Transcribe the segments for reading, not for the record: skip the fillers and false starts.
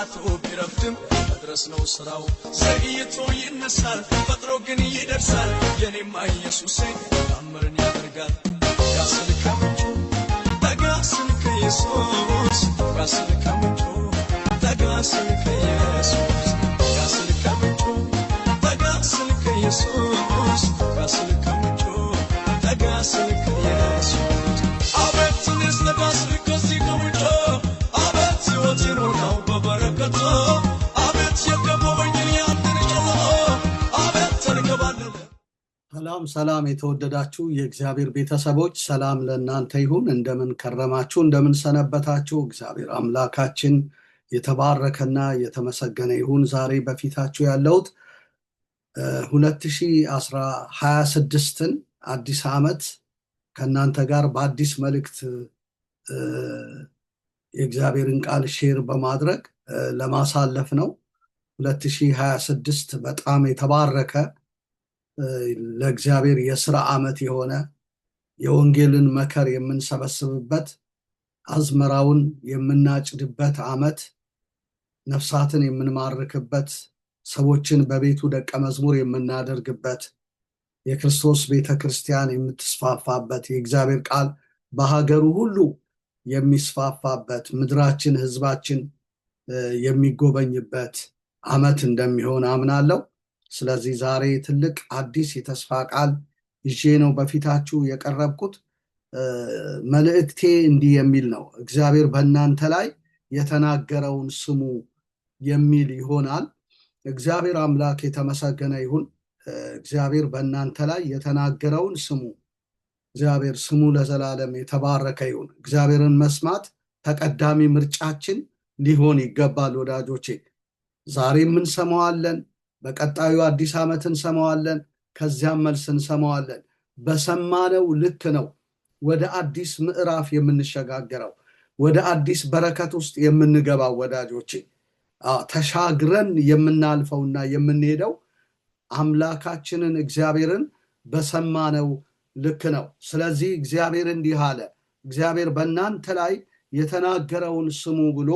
ሰዓቱ ቢረፍድም መድረስ ነው ስራው ዘግይቶ ይነሳል ፈጥሮ ግን ይደርሳል የኔማ ኢየሱስ ታምርን ያደርጋል ያስልከ ምንጩ ተጋስልከ ኢየሱስ ያስልከ ምንጩ ተጋስልከ ኢየሱስ ያስልከ ምንጩ ተጋስልከ ኢየሱስ ያስልከ ምንጩ ተጋስልከ ኢየሱስ አቤትንስ ለጋስልከ ሲከምንጩ አቤት ሕይወቴን ሞላው በበረከቱ አቤት የገባኝን ያንን ጨለማ አቤት ተንከባለለ። ሰላም የተወደዳችሁ የእግዚአብሔር ቤተሰቦች ሰላም ለእናንተ ይሁን። እንደምን ከረማችሁ? እንደምን ሰነበታችሁ? እግዚአብሔር አምላካችን የተባረከና የተመሰገነ ይሁን። ዛሬ በፊታችሁ ያለሁት 2026ን አዲስ ዓመት ከእናንተ ጋር በአዲስ መልእክት የእግዚአብሔርን ቃል ሼር በማድረግ ለማሳለፍ ነው። 2026 በጣም የተባረከ ለእግዚአብሔር የሥራ ዓመት የሆነ የወንጌልን መከር የምንሰበስብበት አዝመራውን የምናጭድበት ዓመት ነፍሳትን የምንማርክበት ሰዎችን በቤቱ ደቀ መዝሙር የምናደርግበት የክርስቶስ ቤተክርስቲያን የምትስፋፋበት የእግዚአብሔር ቃል በሀገሩ ሁሉ የሚስፋፋበት ምድራችን ህዝባችን የሚጎበኝበት ዓመት እንደሚሆን አምናለሁ። ስለዚህ ዛሬ ትልቅ አዲስ የተስፋ ቃል ይዤ ነው በፊታችሁ የቀረብኩት። መልእክቴ እንዲህ የሚል ነው። እግዚአብሔር በእናንተ ላይ የተናገረውን ስሙ የሚል ይሆናል። እግዚአብሔር አምላክ የተመሰገነ ይሁን። እግዚአብሔር በእናንተ ላይ የተናገረውን ስሙ። እግዚአብሔር ስሙ ለዘላለም የተባረከ ይሁን። እግዚአብሔርን መስማት ተቀዳሚ ምርጫችን ሊሆን ይገባል ወዳጆቼ። ዛሬም እንሰማዋለን፣ በቀጣዩ አዲስ ዓመት እንሰማዋለን፣ ከዚያም መልስ እንሰማዋለን። በሰማነው ልክ ነው ወደ አዲስ ምዕራፍ የምንሸጋገረው፣ ወደ አዲስ በረከት ውስጥ የምንገባው ወዳጆቼ። ተሻግረን የምናልፈውና የምንሄደው አምላካችንን እግዚአብሔርን በሰማነው ልክ ነው። ስለዚህ እግዚአብሔር እንዲህ አለ፣ እግዚአብሔር በእናንተ ላይ የተናገረውን ስሙ ብሎ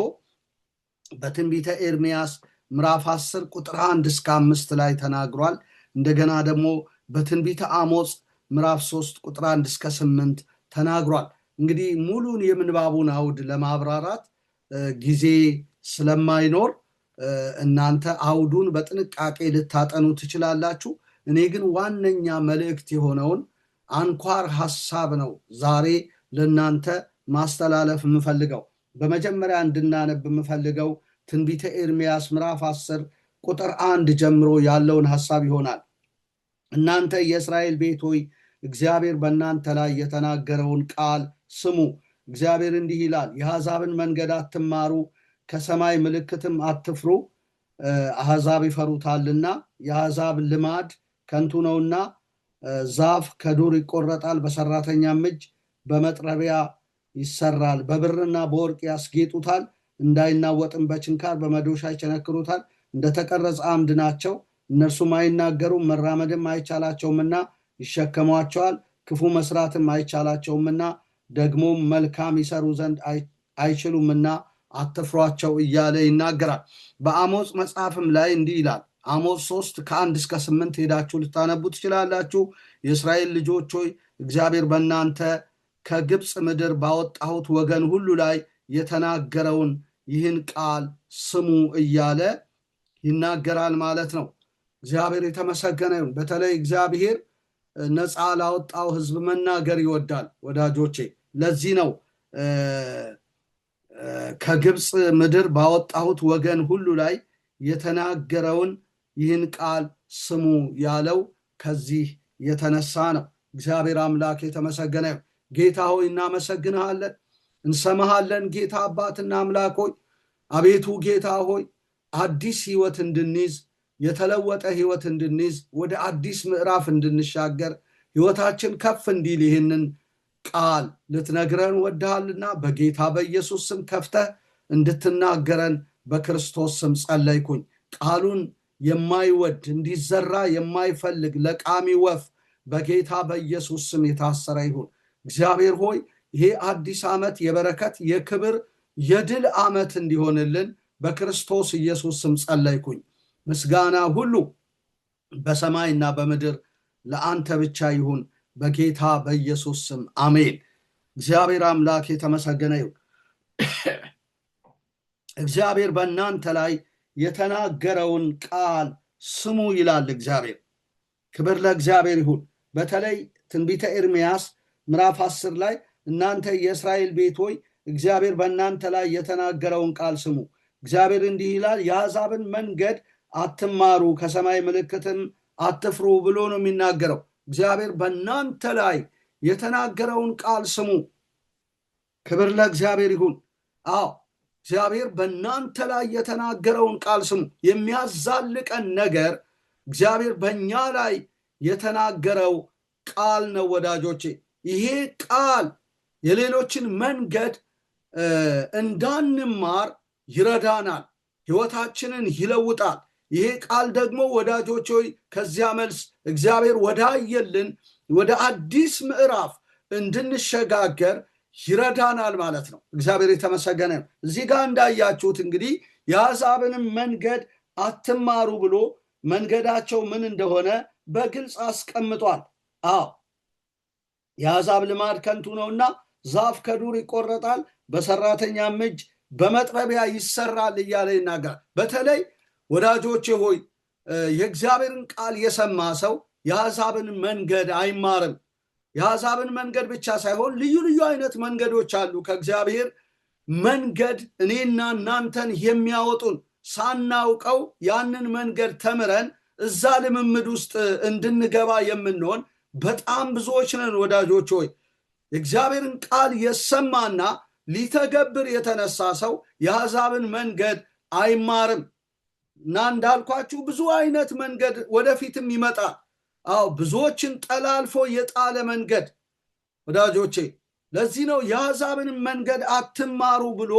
በትንቢተ ኤርምያስ ምዕራፍ 10 ቁጥር 1 እስከ 5 ላይ ተናግሯል። እንደገና ደግሞ በትንቢተ አሞጽ ምዕራፍ 3 ቁጥር 1 እስከ 8 ተናግሯል። እንግዲህ ሙሉን የምንባቡን አውድ ለማብራራት ጊዜ ስለማይኖር እናንተ አውዱን በጥንቃቄ ልታጠኑ ትችላላችሁ። እኔ ግን ዋነኛ መልእክት የሆነውን አንኳር ሐሳብ ነው ዛሬ ለእናንተ ማስተላለፍ የምፈልገው። በመጀመሪያ እንድናነብ የምፈልገው ትንቢተ ኤርምያስ ምዕራፍ 10 ቁጥር 1 ጀምሮ ያለውን ሐሳብ ይሆናል። እናንተ የእስራኤል ቤት ሆይ እግዚአብሔር በእናንተ ላይ የተናገረውን ቃል ስሙ። እግዚአብሔር እንዲህ ይላል፣ የአሕዛብን መንገድ አትማሩ፣ ከሰማይ ምልክትም አትፍሩ። አሕዛብ ይፈሩታልና የአሕዛብ ልማድ ከንቱ ነውና። ዛፍ ከዱር ይቆረጣል፣ በሰራተኛም እጅ በመጥረቢያ ይሰራል። በብርና በወርቅ ያስጌጡታል፣ እንዳይናወጥም በችንካር በመዶሻ ይቸነክሩታል። እንደተቀረጸ አምድ ናቸው፣ እነርሱም አይናገሩም። መራመድም አይቻላቸውምና ይሸከሟቸዋል። ክፉ መስራትም አይቻላቸውምና ደግሞም መልካም ይሰሩ ዘንድ አይችሉምና አትፍሯቸው እያለ ይናገራል። በአሞጽ መጽሐፍም ላይ እንዲህ ይላል። አሞጽ 3 ከ1 እስከ 8 ሄዳችሁ ልታነቡ ትችላላችሁ። የእስራኤል ልጆች ሆይ እግዚአብሔር በእናንተ ከግብፅ ምድር ባወጣሁት ወገን ሁሉ ላይ የተናገረውን ይህን ቃል ስሙ እያለ ይናገራል ማለት ነው። እግዚአብሔር የተመሰገነ ይሁን። በተለይ እግዚአብሔር ነፃ ላወጣው ሕዝብ መናገር ይወዳል ወዳጆቼ። ለዚህ ነው ከግብፅ ምድር ባወጣሁት ወገን ሁሉ ላይ የተናገረውን ይህን ቃል ስሙ ያለው ከዚህ የተነሳ ነው። እግዚአብሔር አምላክ የተመሰገነ ይሁን። ጌታ ሆይ እናመሰግንሃለን፣ እንሰማሃለን። ጌታ አባትና አምላክ ሆይ አቤቱ ጌታ ሆይ አዲስ ሕይወት እንድንይዝ፣ የተለወጠ ሕይወት እንድንይዝ፣ ወደ አዲስ ምዕራፍ እንድንሻገር፣ ሕይወታችን ከፍ እንዲል ይህንን ቃል ልትነግረን ወድሃልና በጌታ በኢየሱስ ስም ከፍተህ እንድትናገረን በክርስቶስ ስም ጸለይኩኝ። ቃሉን የማይወድ እንዲዘራ የማይፈልግ ለቃሚ ወፍ በጌታ በኢየሱስ ስም የታሰረ ይሁን። እግዚአብሔር ሆይ ይሄ አዲስ ዓመት የበረከት የክብር የድል ዓመት እንዲሆንልን በክርስቶስ ኢየሱስ ስም ጸለይኩኝ። ምስጋና ሁሉ በሰማይና በምድር ለአንተ ብቻ ይሁን፣ በጌታ በኢየሱስ ስም አሜን። እግዚአብሔር አምላክ የተመሰገነ ይሁን። እግዚአብሔር በእናንተ ላይ የተናገረውን ቃል ስሙ ይላል እግዚአብሔር። ክብር ለእግዚአብሔር ይሁን። በተለይ ትንቢተ ኤርምያስ ምዕራፍ 10 ላይ እናንተ የእስራኤል ቤት ሆይ እግዚአብሔር በእናንተ ላይ የተናገረውን ቃል ስሙ። እግዚአብሔር እንዲህ ይላል፣ የአሕዛብን መንገድ አትማሩ፣ ከሰማይ ምልክትን አትፍሩ ብሎ ነው የሚናገረው። እግዚአብሔር በእናንተ ላይ የተናገረውን ቃል ስሙ። ክብር ለእግዚአብሔር ይሁን። አዎ እግዚአብሔር በእናንተ ላይ የተናገረውን ቃል ስሙ። የሚያዛልቀን ነገር እግዚአብሔር በእኛ ላይ የተናገረው ቃል ነው ወዳጆቼ። ይሄ ቃል የሌሎችን መንገድ እንዳንማር ይረዳናል፣ ሕይወታችንን ይለውጣል። ይሄ ቃል ደግሞ ወዳጆች ሆይ ከዚያ መልስ እግዚአብሔር ወዳየልን ወደ አዲስ ምዕራፍ እንድንሸጋገር ይረዳናል ማለት ነው። እግዚአብሔር የተመሰገነ ነው። እዚህ ጋር እንዳያችሁት እንግዲህ የአሕዛብንም መንገድ አትማሩ ብሎ መንገዳቸው ምን እንደሆነ በግልጽ አስቀምጧል። አዎ የአሕዛብ ልማድ ከንቱ ነውና ዛፍ ከዱር ይቆረጣል፣ በሰራተኛም እጅ በመጥረቢያ ይሰራል እያለ ይናገራል። በተለይ ወዳጆቼ ሆይ የእግዚአብሔርን ቃል የሰማ ሰው የአሕዛብን መንገድ አይማርም። የአሕዛብን መንገድ ብቻ ሳይሆን ልዩ ልዩ አይነት መንገዶች አሉ ከእግዚአብሔር መንገድ እኔና እናንተን የሚያወጡን። ሳናውቀው ያንን መንገድ ተምረን እዛ ልምምድ ውስጥ እንድንገባ የምንሆን በጣም ብዙዎች ነን ወዳጆች ሆይ። የእግዚአብሔርን ቃል የሰማና ሊተገብር የተነሳ ሰው የአሕዛብን መንገድ አይማርም እና እንዳልኳችሁ ብዙ አይነት መንገድ ወደፊትም ይመጣል። አዎ ብዙዎችን ጠላልፎ የጣለ መንገድ ወዳጆቼ። ለዚህ ነው የአሕዛብን መንገድ አትማሩ ብሎ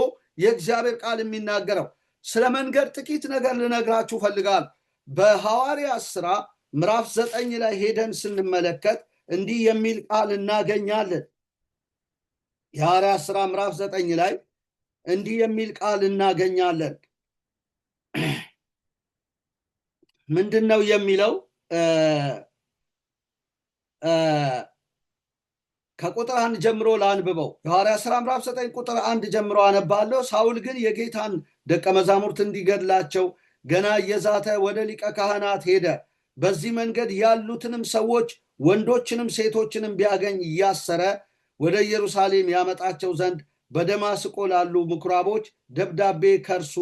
የእግዚአብሔር ቃል የሚናገረው። ስለ መንገድ ጥቂት ነገር ልነግራችሁ ፈልጋለሁ። በሐዋርያት ሥራ ምዕራፍ 9 ላይ ሄደን ስንመለከት እንዲህ የሚል ቃል እናገኛለን። የሐዋርያት ሥራ ምዕራፍ 9 ላይ እንዲህ የሚል ቃል እናገኛለን። ምንድን ነው የሚለው? ከቁጥር 1 ጀምሮ ላንብበው። የሐዋርያት ሥራ ምዕራፍ 9 ቁጥር 1 ጀምሮ አነባለሁ። ሳውል ግን የጌታን ደቀ መዛሙርት እንዲገድላቸው ገና እየዛተ ወደ ሊቀ ካህናት ሄደ። በዚህ መንገድ ያሉትንም ሰዎች ወንዶችንም ሴቶችንም ቢያገኝ እያሰረ ወደ ኢየሩሳሌም ያመጣቸው ዘንድ በደማስቆ ላሉ ምኩራቦች ደብዳቤ ከእርሱ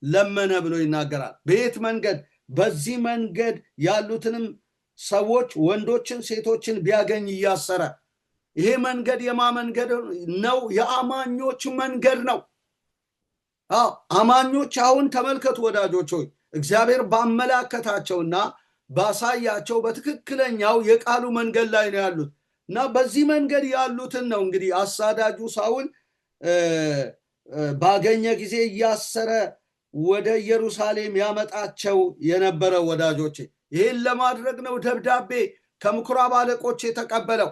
ለመነ ብሎ ይናገራል። በየት መንገድ? በዚህ መንገድ ያሉትንም ሰዎች ወንዶችን ሴቶችን ቢያገኝ እያሰረ። ይሄ መንገድ የማ መንገድ ነው? የአማኞች መንገድ ነው። አማኞች አሁን ተመልከቱ ወዳጆች ሆይ እግዚአብሔር ባመላከታቸውና ባሳያቸው በትክክለኛው የቃሉ መንገድ ላይ ነው ያሉት እና በዚህ መንገድ ያሉትን ነው እንግዲህ አሳዳጁ ሳውል ባገኘ ጊዜ እያሰረ ወደ ኢየሩሳሌም ያመጣቸው የነበረ ወዳጆቼ። ይህን ለማድረግ ነው ደብዳቤ ከምኩራብ አለቆች የተቀበለው።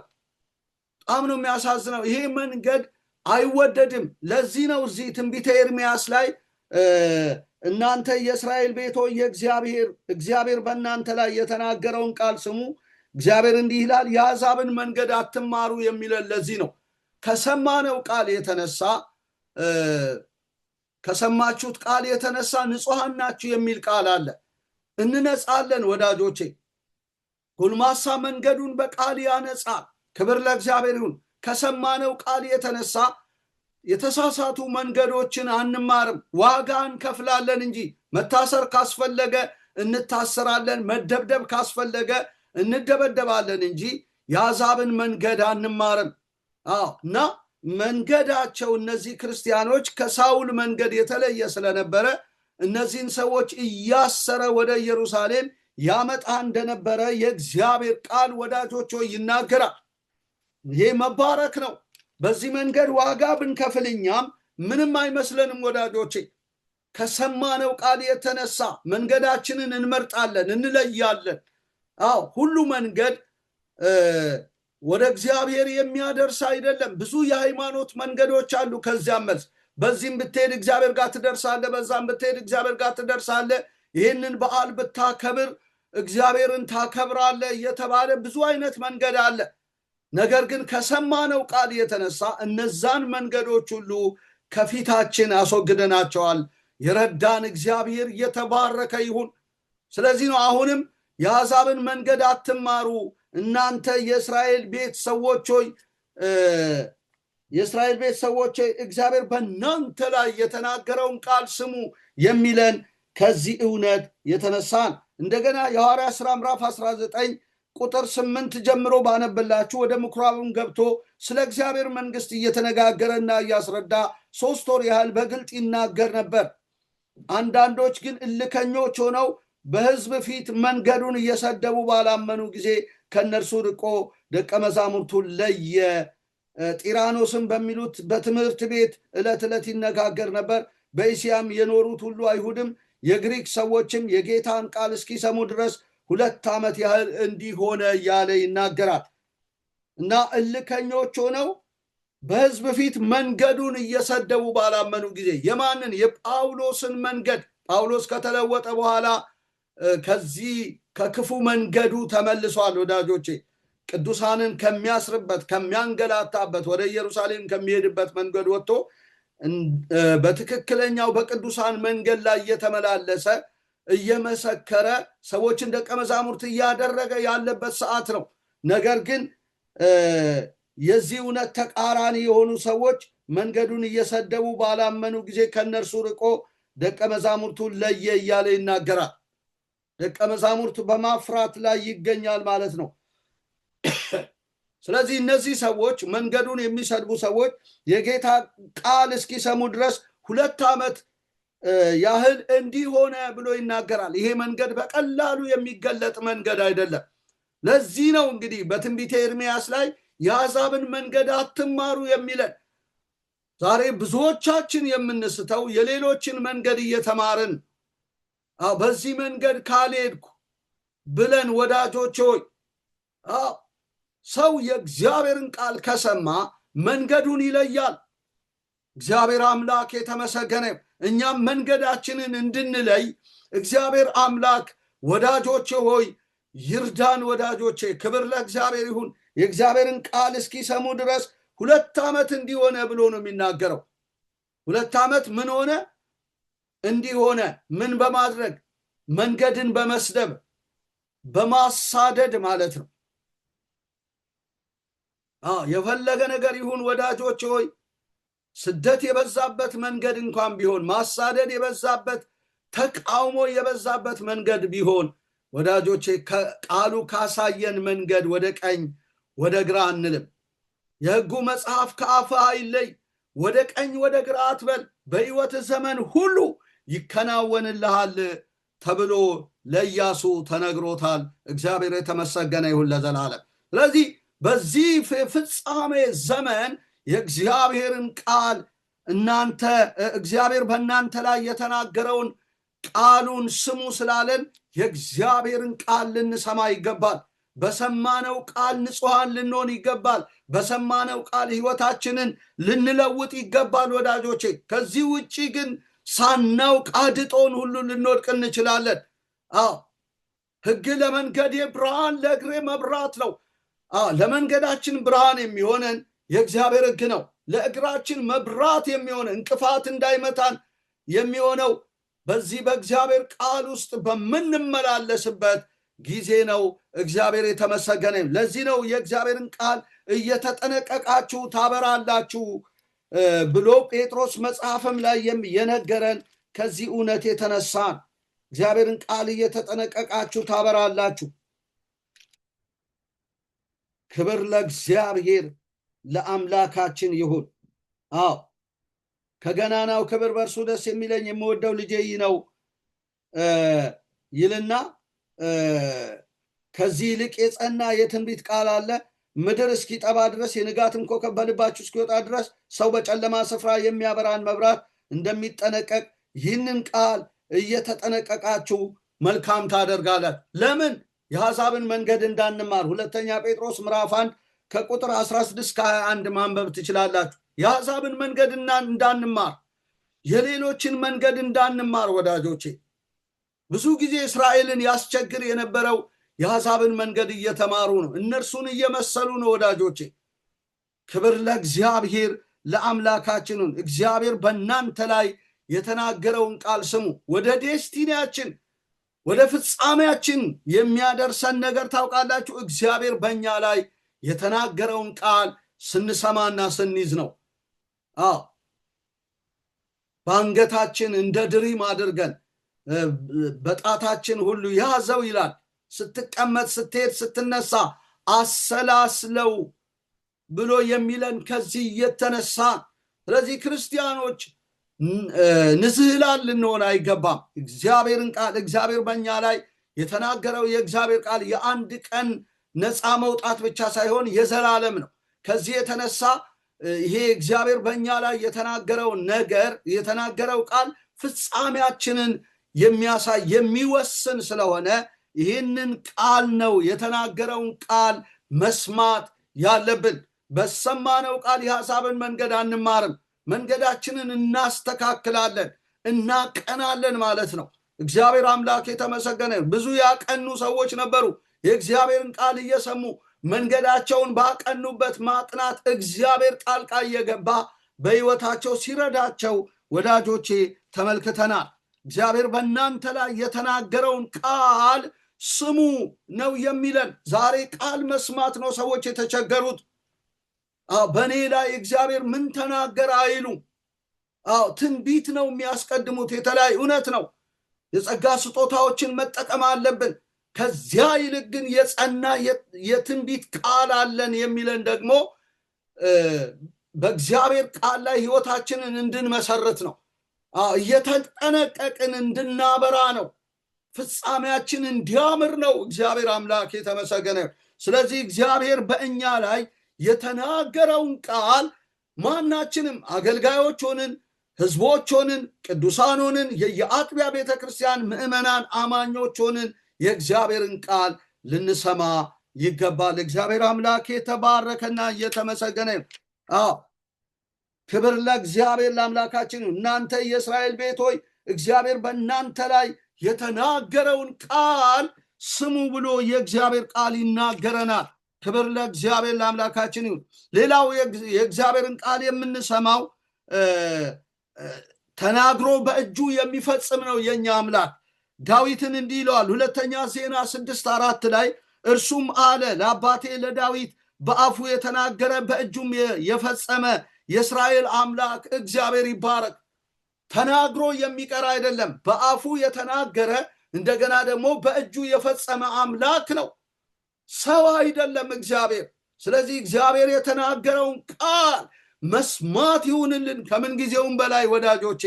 በጣም ነው የሚያሳዝነው። ይሄ መንገድ አይወደድም። ለዚህ ነው እዚህ ትንቢተ ኤርምያስ ላይ እናንተ የእስራኤል ቤት ሆይ እግዚአብሔር በእናንተ ላይ የተናገረውን ቃል ስሙ። እግዚአብሔር እንዲህ ይላል፣ የአሕዛብን መንገድ አትማሩ የሚለን ለዚህ ነው። ከሰማነው ቃል የተነሳ ከሰማችሁት ቃል የተነሳ ንጹሐን ናችሁ የሚል ቃል አለ። እንነጻለን ወዳጆቼ። ጎልማሳ መንገዱን በቃል ያነጻል። ክብር ለእግዚአብሔር ይሁን። ከሰማነው ቃል የተነሳ የተሳሳቱ መንገዶችን አንማርም። ዋጋ እንከፍላለን እንጂ መታሰር ካስፈለገ እንታሰራለን፣ መደብደብ ካስፈለገ እንደበደባለን እንጂ የአሕዛብን መንገድ አንማርም። እና መንገዳቸው እነዚህ ክርስቲያኖች ከሳውል መንገድ የተለየ ስለነበረ እነዚህን ሰዎች እያሰረ ወደ ኢየሩሳሌም ያመጣ እንደነበረ የእግዚአብሔር ቃል ወዳጆች ሆይ ይናገራል። ይሄ መባረክ ነው። በዚህ መንገድ ዋጋ ብንከፍል እኛም ምንም አይመስለንም ወዳጆቼ። ከሰማነው ቃል የተነሳ መንገዳችንን እንመርጣለን፣ እንለያለን። ሁሉ መንገድ ወደ እግዚአብሔር የሚያደርስ አይደለም። ብዙ የሃይማኖት መንገዶች አሉ። ከዚያም መልስ በዚህም ብትሄድ እግዚአብሔር ጋር ትደርሳለህ፣ በዛም ብትሄድ እግዚአብሔር ጋር ትደርሳለህ፣ ይህንን በዓል ብታከብር እግዚአብሔርን ታከብራለህ እየተባለ ብዙ አይነት መንገድ አለ። ነገር ግን ከሰማነው ቃል የተነሳ እነዛን መንገዶች ሁሉ ከፊታችን አስወግደናቸዋል። የረዳን እግዚአብሔር የተባረከ ይሁን። ስለዚህ ነው አሁንም የአሕዛብን መንገድ አትማሩ፣ እናንተ የእስራኤል ቤት ሰዎች ሆይ እግዚአብሔር በእናንተ ላይ የተናገረውን ቃል ስሙ የሚለን ከዚህ እውነት የተነሳን። እንደገና የሐዋርያት ሥራ ምዕራፍ 19 ቁጥር 8 ጀምሮ ባነብላችሁ ወደ ምኩራብም ገብቶ ስለ እግዚአብሔር መንግሥት እየተነጋገረና እያስረዳ 3 ወር ያህል በግልጥ ይናገር ነበር። አንዳንዶች ግን እልከኞች ሆነው በሕዝብ ፊት መንገዱን እየሰደቡ ባላመኑ ጊዜ ከእነርሱ ርቆ ደቀ መዛሙርቱን ለየ። ጢራኖስም በሚሉት በትምህርት ቤት ዕለት ዕለት ይነጋገር ነበር። በእስያም የኖሩት ሁሉ አይሁድም የግሪክ ሰዎችም የጌታን ቃል እስኪሰሙ ድረስ 2 ዓመት ያህል እንዲሆነ እያለ ይናገራል። እና እልከኞች ሆነው በሕዝብ ፊት መንገዱን እየሰደቡ ባላመኑ ጊዜ የማንን? የጳውሎስን መንገድ። ጳውሎስ ከተለወጠ በኋላ ከዚህ ከክፉ መንገዱ ተመልሷል። ወዳጆቼ ቅዱሳንን ከሚያስርበት ከሚያንገላታበት ወደ ኢየሩሳሌም ከሚሄድበት መንገድ ወጥቶ በትክክለኛው በቅዱሳን መንገድ ላይ እየተመላለሰ እየመሰከረ ሰዎችን ደቀ መዛሙርት እያደረገ ያለበት ሰዓት ነው። ነገር ግን የዚህ እውነት ተቃራኒ የሆኑ ሰዎች መንገዱን እየሰደቡ ባላመኑ ጊዜ ከነርሱ ርቆ ደቀ መዛሙርቱን ለየ እያለ ይናገራል። ደቀ መዛሙርት በማፍራት ላይ ይገኛል ማለት ነው። ስለዚህ እነዚህ ሰዎች መንገዱን የሚሰድቡ ሰዎች የጌታ ቃል እስኪሰሙ ድረስ 2 ዓመት ያህል እንዲሆነ ብሎ ይናገራል። ይሄ መንገድ በቀላሉ የሚገለጥ መንገድ አይደለም። ለዚህ ነው እንግዲህ በትንቢተ ኤርምያስ ላይ የአሕዛብን መንገድ አትማሩ የሚለን። ዛሬ ብዙዎቻችን የምንስተው የሌሎችን መንገድ እየተማርን በዚህ መንገድ ካልሄድኩ ብለን ወዳጆች ሆይ ሰው የእግዚአብሔርን ቃል ከሰማ መንገዱን ይለያል። እግዚአብሔር አምላክ የተመሰገነ። እኛም መንገዳችንን እንድንለይ እግዚአብሔር አምላክ ወዳጆቼ ሆይ ይርዳን። ወዳጆቼ ክብር ለእግዚአብሔር ይሁን። የእግዚአብሔርን ቃል እስኪሰሙ ድረስ 2 ዓመት እንዲሆነ ብሎ ነው የሚናገረው። 2 ዓመት ምን ሆነ? እንዲሆነ ምን በማድረግ? መንገድን በመስደብ በማሳደድ ማለት ነው። የፈለገ ነገር ይሁን ወዳጆች ሆይ ስደት የበዛበት መንገድ እንኳን ቢሆን፣ ማሳደድ የበዛበት ተቃውሞ የበዛበት መንገድ ቢሆን ወዳጆቼ ቃሉ ካሳየን መንገድ ወደ ቀኝ ወደ ግራ አንልም። የሕጉ መጽሐፍ ከአፍህ አይለይ፣ ወደ ቀኝ ወደ ግራ አትበል፣ በሕይወት ዘመን ሁሉ ይከናወንልሃል ተብሎ ለኢያሱ ተነግሮታል። እግዚአብሔር የተመሰገነ ይሁን ለዘላለም። ስለዚህ በዚህ ፍጻሜ ዘመን የእግዚአብሔርን ቃል እግዚአብሔር በእናንተ ላይ የተናገረውን ቃሉን ስሙ ስላለን የእግዚአብሔርን ቃል ልንሰማ ይገባል። በሰማነው ቃል ንጹሐን ልንሆን ይገባል። በሰማነው ቃል ሕይወታችንን ልንለውጥ ይገባል ወዳጆቼ። ከዚህ ውጪ ግን ሳናውቅ አድጦን ሁሉ ልንወድቅ እንችላለን። ሕግ ለመንገዴ ብርሃን ለእግሬ መብራት ነው። ለመንገዳችን ብርሃን የሚሆነን የእግዚአብሔር ሕግ ነው። ለእግራችን መብራት የሚሆነ እንቅፋት እንዳይመታን የሚሆነው በዚህ በእግዚአብሔር ቃል ውስጥ በምንመላለስበት ጊዜ ነው። እግዚአብሔር የተመሰገነ። ለዚህ ነው የእግዚአብሔርን ቃል እየተጠነቀቃችሁ ታበራላችሁ ብሎ ጴጥሮስ መጽሐፍም ላይ የነገረን ከዚህ እውነት የተነሳ እግዚአብሔርን ቃል እየተጠነቀቃችሁ ታበራላችሁ። ክብር ለእግዚአብሔር ለአምላካችን ይሁን። ከገናናው ክብር በእርሱ ደስ የሚለኝ የምወደው ልጄ ይህ ነው ይልና ከዚህ ይልቅ የጸና የትንቢት ቃል አለ። ምድር እስኪጠባ ድረስ የንጋትም ኮከብ በልባችሁ እስኪወጣ ድረስ ሰው በጨለማ ስፍራ የሚያበራን መብራት እንደሚጠነቀቅ ይህንን ቃል እየተጠነቀቃችሁ መልካም ታደርጋላችሁ። ለምን? የአሕዛብን መንገድ እንዳንማር። 2ኛ ጴጥሮስ ምዕራፍ 1 ከቁጥር 16-21 ማንበብ ትችላላችሁ። የአሕዛብን መንገድ እንዳንማር የሌሎችን መንገድ እንዳንማር ወዳጆቼ። ብዙ ጊዜ እስራኤልን ያስቸግር የነበረው የአሕዛብን መንገድ እየተማሩ ነው፣ እነርሱን እየመሰሉ ነው ወዳጆቼ። ክብር ለእግዚአብሔር ለአምላካችን። እግዚአብሔር በእናንተ ላይ የተናገረውን ቃል ስሙ። ወደ ዴስቲኒያችን ወደ ፍጻሜያችን የሚያደርሰን ነገር ታውቃላችሁ፣ እግዚአብሔር በእኛ ላይ የተናገረውን ቃል ስንሰማና ስንይዝ ነው። በአንገታችን እንደ ድሪም አድርገን በጣታችን ሁሉ ያዘው ይላል። ስትቀመጥ፣ ስትሄድ፣ ስትነሳ አሰላስለው ብሎ የሚለን ከዚህ የተነሳ ስለዚህ ክርስቲያኖች ንዝህላል ልንሆን አይገባም። እግዚአብሔርን ቃል እግዚአብሔር በእኛ ላይ የተናገረው የእግዚአብሔር ቃል የአንድ ቀን ነፃ መውጣት ብቻ ሳይሆን የዘላለም ነው። ከዚህ የተነሳ ይሄ እግዚአብሔር በእኛ ላይ የተናገረው ነገር የተናገረው ቃል ፍጻሜያችንን የሚያሳይ የሚወስን ስለሆነ ይህንን ቃል ነው የተናገረውን ቃል መስማት ያለብን። በሰማነው ቃል የሐሳብን መንገድ አንማርም፣ መንገዳችንን እናስተካክላለን፣ እናቀናለን ማለት ነው። እግዚአብሔር አምላክ የተመሰገነ። ብዙ ያቀኑ ሰዎች ነበሩ። የእግዚአብሔርን ቃል እየሰሙ መንገዳቸውን ባቀኑበት ማቅናት እግዚአብሔር ጣልቃ እየገባ በሕይወታቸው ሲረዳቸው ወዳጆቼ ተመልክተናል። እግዚአብሔር በእናንተ ላይ የተናገረውን ቃል ስሙ ነው የሚለን። ዛሬ ቃል መስማት ነው ሰዎች የተቸገሩት። በእኔ ላይ እግዚአብሔር ምን ተናገረ አይሉ። ትንቢት ነው የሚያስቀድሙት። የተለያዩ እውነት ነው፣ የጸጋ ስጦታዎችን መጠቀም አለብን። ከዚያ ይልቅ ግን የጸና የትንቢት ቃል አለን የሚለን ደግሞ በእግዚአብሔር ቃል ላይ ሕይወታችንን እንድንመሰርት ነው። እየተጠነቀቅን እንድናበራ ነው። ፍጻሜያችን እንዲያምር ነው። እግዚአብሔር አምላክ የተመሰገነ። ስለዚህ እግዚአብሔር በእኛ ላይ የተናገረውን ቃል ማናችንም አገልጋዮች ሆንን፣ ሕዝቦች ሆንን፣ ቅዱሳን ሆንን፣ የየአጥቢያ ቤተክርስቲያን ምዕመናን አማኞች ሆንን የእግዚአብሔርን ቃል ልንሰማ ይገባል። እግዚአብሔር አምላክ የተባረከና የተመሰገነ። ክብር ለእግዚአብሔር ለአምላካችን። እናንተ የእስራኤል ቤት ሆይ እግዚአብሔር በእናንተ ላይ የተናገረውን ቃል ስሙ ብሎ የእግዚአብሔር ቃል ይናገረናል። ክብር ለእግዚአብሔር ለአምላካችን ይሁን። ሌላው የእግዚአብሔርን ቃል የምንሰማው ተናግሮ በእጁ የሚፈጽም ነው የኛ አምላክ። ዳዊትን እንዲህ ይለዋል፣ ሁለተኛ ዜና 6:4 ላይ እርሱም አለ ለአባቴ ለዳዊት በአፉ የተናገረ በእጁም የፈጸመ የእስራኤል አምላክ እግዚአብሔር ይባረክ። ተናግሮ የሚቀር አይደለም፣ በአፉ የተናገረ እንደገና ደግሞ በእጁ የፈጸመ አምላክ ነው፣ ሰው አይደለም እግዚአብሔር። ስለዚህ እግዚአብሔር የተናገረውን ቃል መስማት ይሁንልን ከምን ጊዜውም በላይ ወዳጆቼ።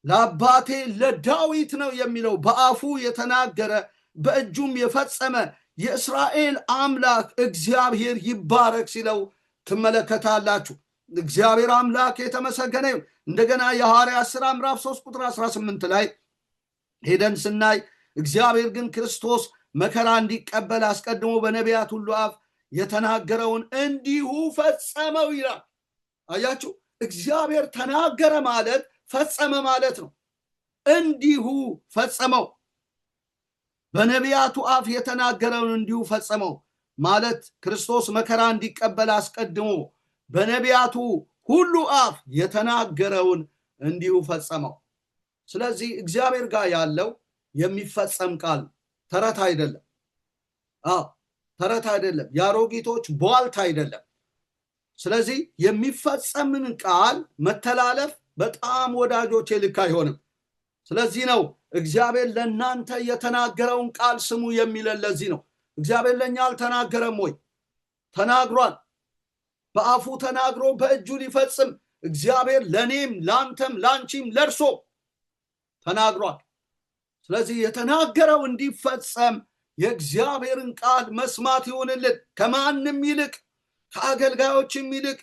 ለአባቴ ለዳዊት ነው የሚለው፣ በአፉ የተናገረ በእጁም የፈጸመ የእስራኤል አምላክ እግዚአብሔር ይባረክ ሲለው ትመለከታላችሁ። እግዚአብሔር አምላክ የተመሰገነ ይሁን። እንደገና የሐዋርያት ሥራ ምዕራፍ 3:18 ላይ ሄደን ስናይ እግዚአብሔር ግን ክርስቶስ መከራ እንዲቀበል አስቀድሞ በነቢያት ሁሉ አፍ የተናገረውን እንዲሁ ፈጸመው ይላል። አያችሁ፣ እግዚአብሔር ተናገረ ማለት ፈጸመ ማለት ነው። እንዲሁ ፈጸመው። በነቢያቱ አፍ የተናገረውን እንዲሁ ፈጸመው ማለት ክርስቶስ መከራ እንዲቀበል አስቀድሞ በነቢያቱ ሁሉ አፍ የተናገረውን እንዲሁ ፈጸመው። ስለዚህ እግዚአብሔር ጋር ያለው የሚፈጸም ቃል ተረት አይደለም። ተረት አይደለም፣ የአሮጊቶች ቧልት አይደለም። ስለዚህ የሚፈጸምን ቃል መተላለፍ በጣም ወዳጆቼ ልክ አይሆንም። ስለዚህ ነው እግዚአብሔር ለእናንተ የተናገረውን ቃል ስሙ የሚለን። ለዚህ ነው እግዚአብሔር ለእኛ አልተናገረም ወይ? ተናግሯል። በአፉ ተናግሮ በእጁ ሊፈጽም እግዚአብሔር ለእኔም ለአንተም ለአንቺም ለእርሶ ተናግሯል። ስለዚህ የተናገረው እንዲፈጸም የእግዚአብሔርን ቃል መስማት ይሆንልን። ከማንም ይልቅ ከአገልጋዮችም ይልቅ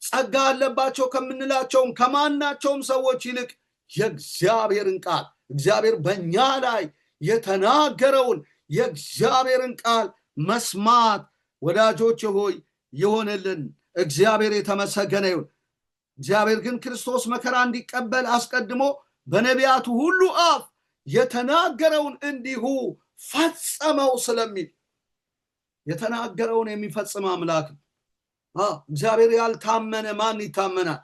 ጸጋ አለባቸው ከምንላቸውም ከማናቸውም ሰዎች ይልቅ የእግዚአብሔርን ቃል እግዚአብሔር በእኛ ላይ የተናገረውን የእግዚአብሔርን ቃል መስማት ወዳጆች ሆይ ይሆንልን። እግዚአብሔር የተመሰገነ ይሁን። እግዚአብሔር ግን ክርስቶስ መከራ እንዲቀበል አስቀድሞ በነቢያቱ ሁሉ አፍ የተናገረውን እንዲሁ ፈጸመው ስለሚል የተናገረውን የሚፈጽም አምላክ እግዚአብሔር ያልታመነ ማን ይታመናል?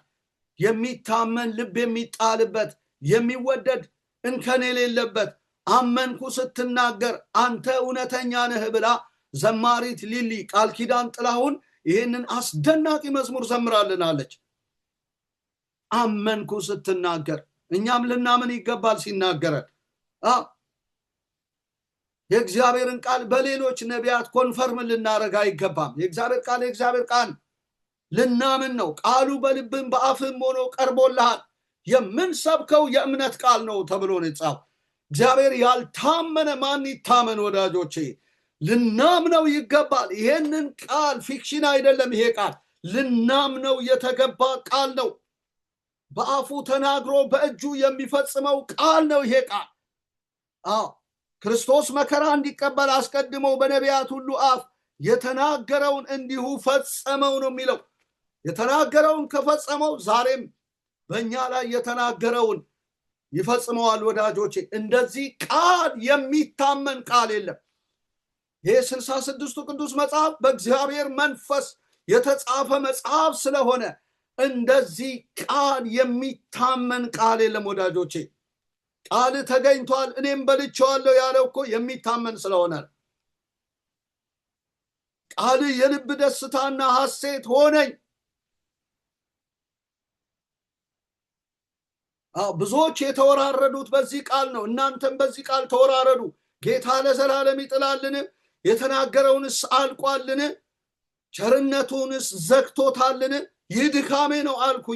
የሚታመን ልብ የሚጣልበት የሚወደድ እንከን የሌለበት አመንኩ ስትናገር አንተ እውነተኛ ነህ ብላ ዘማሪት ሊሊ ቃል ኪዳን ጥላሁን ይህንን አስደናቂ መዝሙር ዘምራልናለች። አመንኩ ስትናገር እኛም ልናምን ይገባል። ሲናገረን የእግዚአብሔርን ቃል በሌሎች ነቢያት ኮንፈርም ልናረግ አይገባም። የእግዚአብሔር ቃል ልናምን ነው። ቃሉ በልብም በአፍም ሆኖ ቀርቦልሃል። የምንሰብከው የእምነት ቃል ነው ተብሎ ነው የተጻፈው። እግዚአብሔር ያልታመነ ማን ይታመን? ወዳጆቼ ልናምነው ይገባል። ይሄንን ቃል ፊክሽን አይደለም። ይሄ ቃል ልናምነው የተገባ ቃል ነው። በአፉ ተናግሮ በእጁ የሚፈጽመው ቃል ነው ይሄ ቃል። ክርስቶስ መከራ እንዲቀበል አስቀድሞ በነቢያት ሁሉ አፍ የተናገረውን እንዲሁ ፈጸመው ነው የሚለው። የተናገረውን ከፈጸመው ዛሬም በእኛ ላይ የተናገረውን ይፈጽመዋል። ወዳጆቼ እንደዚህ ቃል የሚታመን ቃል የለም። ይህ 66ቱ ቅዱስ መጽሐፍ በእግዚአብሔር መንፈስ የተጻፈ መጽሐፍ ስለሆነ እንደዚህ ቃል የሚታመን ቃል የለም። ወዳጆቼ ቃል ተገኝቷል እኔም በልቼዋለሁ ያለው እኮ የሚታመን ስለሆነ ቃል የልብ ደስታና ሐሴት ሆነኝ። ብዙዎች የተወራረዱት በዚህ ቃል ነው። እናንተም በዚህ ቃል ተወራረዱ። ጌታ ለዘላለም ይጥላልን? የተናገረውንስ አልቋልን? ቸርነቱንስ ዘግቶታልን? ይህ ድካሜ ነው አልኩ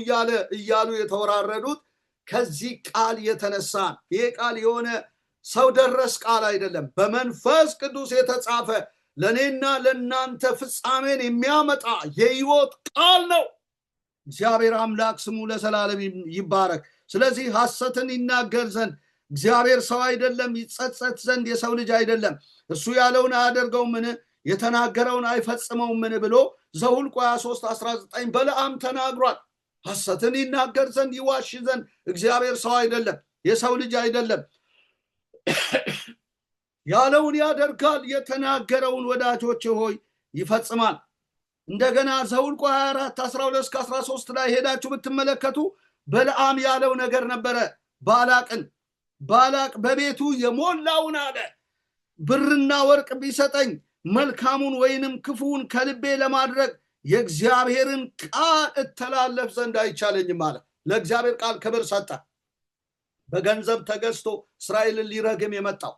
እያሉ የተወራረዱት ከዚህ ቃል የተነሳ። ይሄ ቃል የሆነ ሰው ደረስ ቃል አይደለም። በመንፈስ ቅዱስ የተጻፈ ለእኔና ለእናንተ ፍጻሜን የሚያመጣ የሕይወት ቃል ነው። እግዚአብሔር አምላክ ስሙ ለዘላለም ይባረክ። ስለዚህ ሐሰትን ይናገር ዘንድ እግዚአብሔር ሰው አይደለም፣ ይጸጸት ዘንድ የሰው ልጅ አይደለም። እሱ ያለውን አያደርገውምን? የተናገረውን አይፈጽመውምን? ብሎ ዘኍልቍ 23:19 በለዓም ተናግሯል። ሐሰትን ይናገር ዘንድ ይዋሽ ዘንድ እግዚአብሔር ሰው አይደለም፣ የሰው ልጅ አይደለም። ያለውን ያደርጋል፣ የተናገረውን ወዳጆች ሆይ ይፈጽማል። እንደገና ዘኍልቍ 24:12-13 ላይ ሄዳችሁ ብትመለከቱ በለዓም ያለው ነገር ነበረ። ባላቅ በቤቱ የሞላውን አለ ብርና ወርቅ ቢሰጠኝ መልካሙን ወይንም ክፉውን ከልቤ ለማድረግ የእግዚአብሔርን ቃል እተላለፍ ዘንድ አይቻለኝም አለ። ለእግዚአብሔር ቃል ክብር ሰጠ። በገንዘብ ተገዝቶ እስራኤልን ሊረግም የመጣው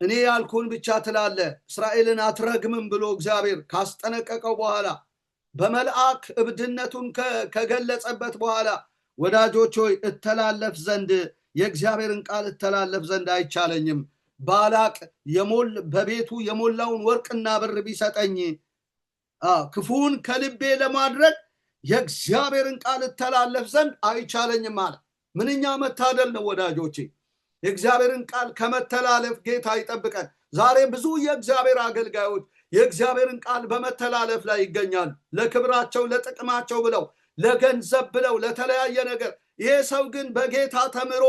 እኔ ያልኩን ብቻ ትላለ እስራኤልን አትረግምም ብሎ እግዚአብሔር ካስጠነቀቀው በኋላ በመልአክ እብድነቱን ከገለጸበት በኋላ ወዳጆች ሆይ እተላለፍ ዘንድ የእግዚአብሔርን ቃል እተላለፍ ዘንድ አይቻለኝም። ባላቅ በቤቱ የሞላውን ወርቅና ብር ቢሰጠኝ ክፉን ከልቤ ለማድረግ የእግዚአብሔርን ቃል እተላለፍ ዘንድ አይቻለኝም አለ። ምንኛ መታደል ነው ወዳጆቼ! የእግዚአብሔርን ቃል ከመተላለፍ ጌታ ይጠብቀን። ዛሬ ብዙ የእግዚአብሔር አገልጋዮች የእግዚአብሔርን ቃል በመተላለፍ ላይ ይገኛሉ። ለክብራቸው ለጥቅማቸው ብለው ለገንዘብ ብለው ለተለያየ ነገር። ይሄ ሰው ግን በጌታ ተምሮ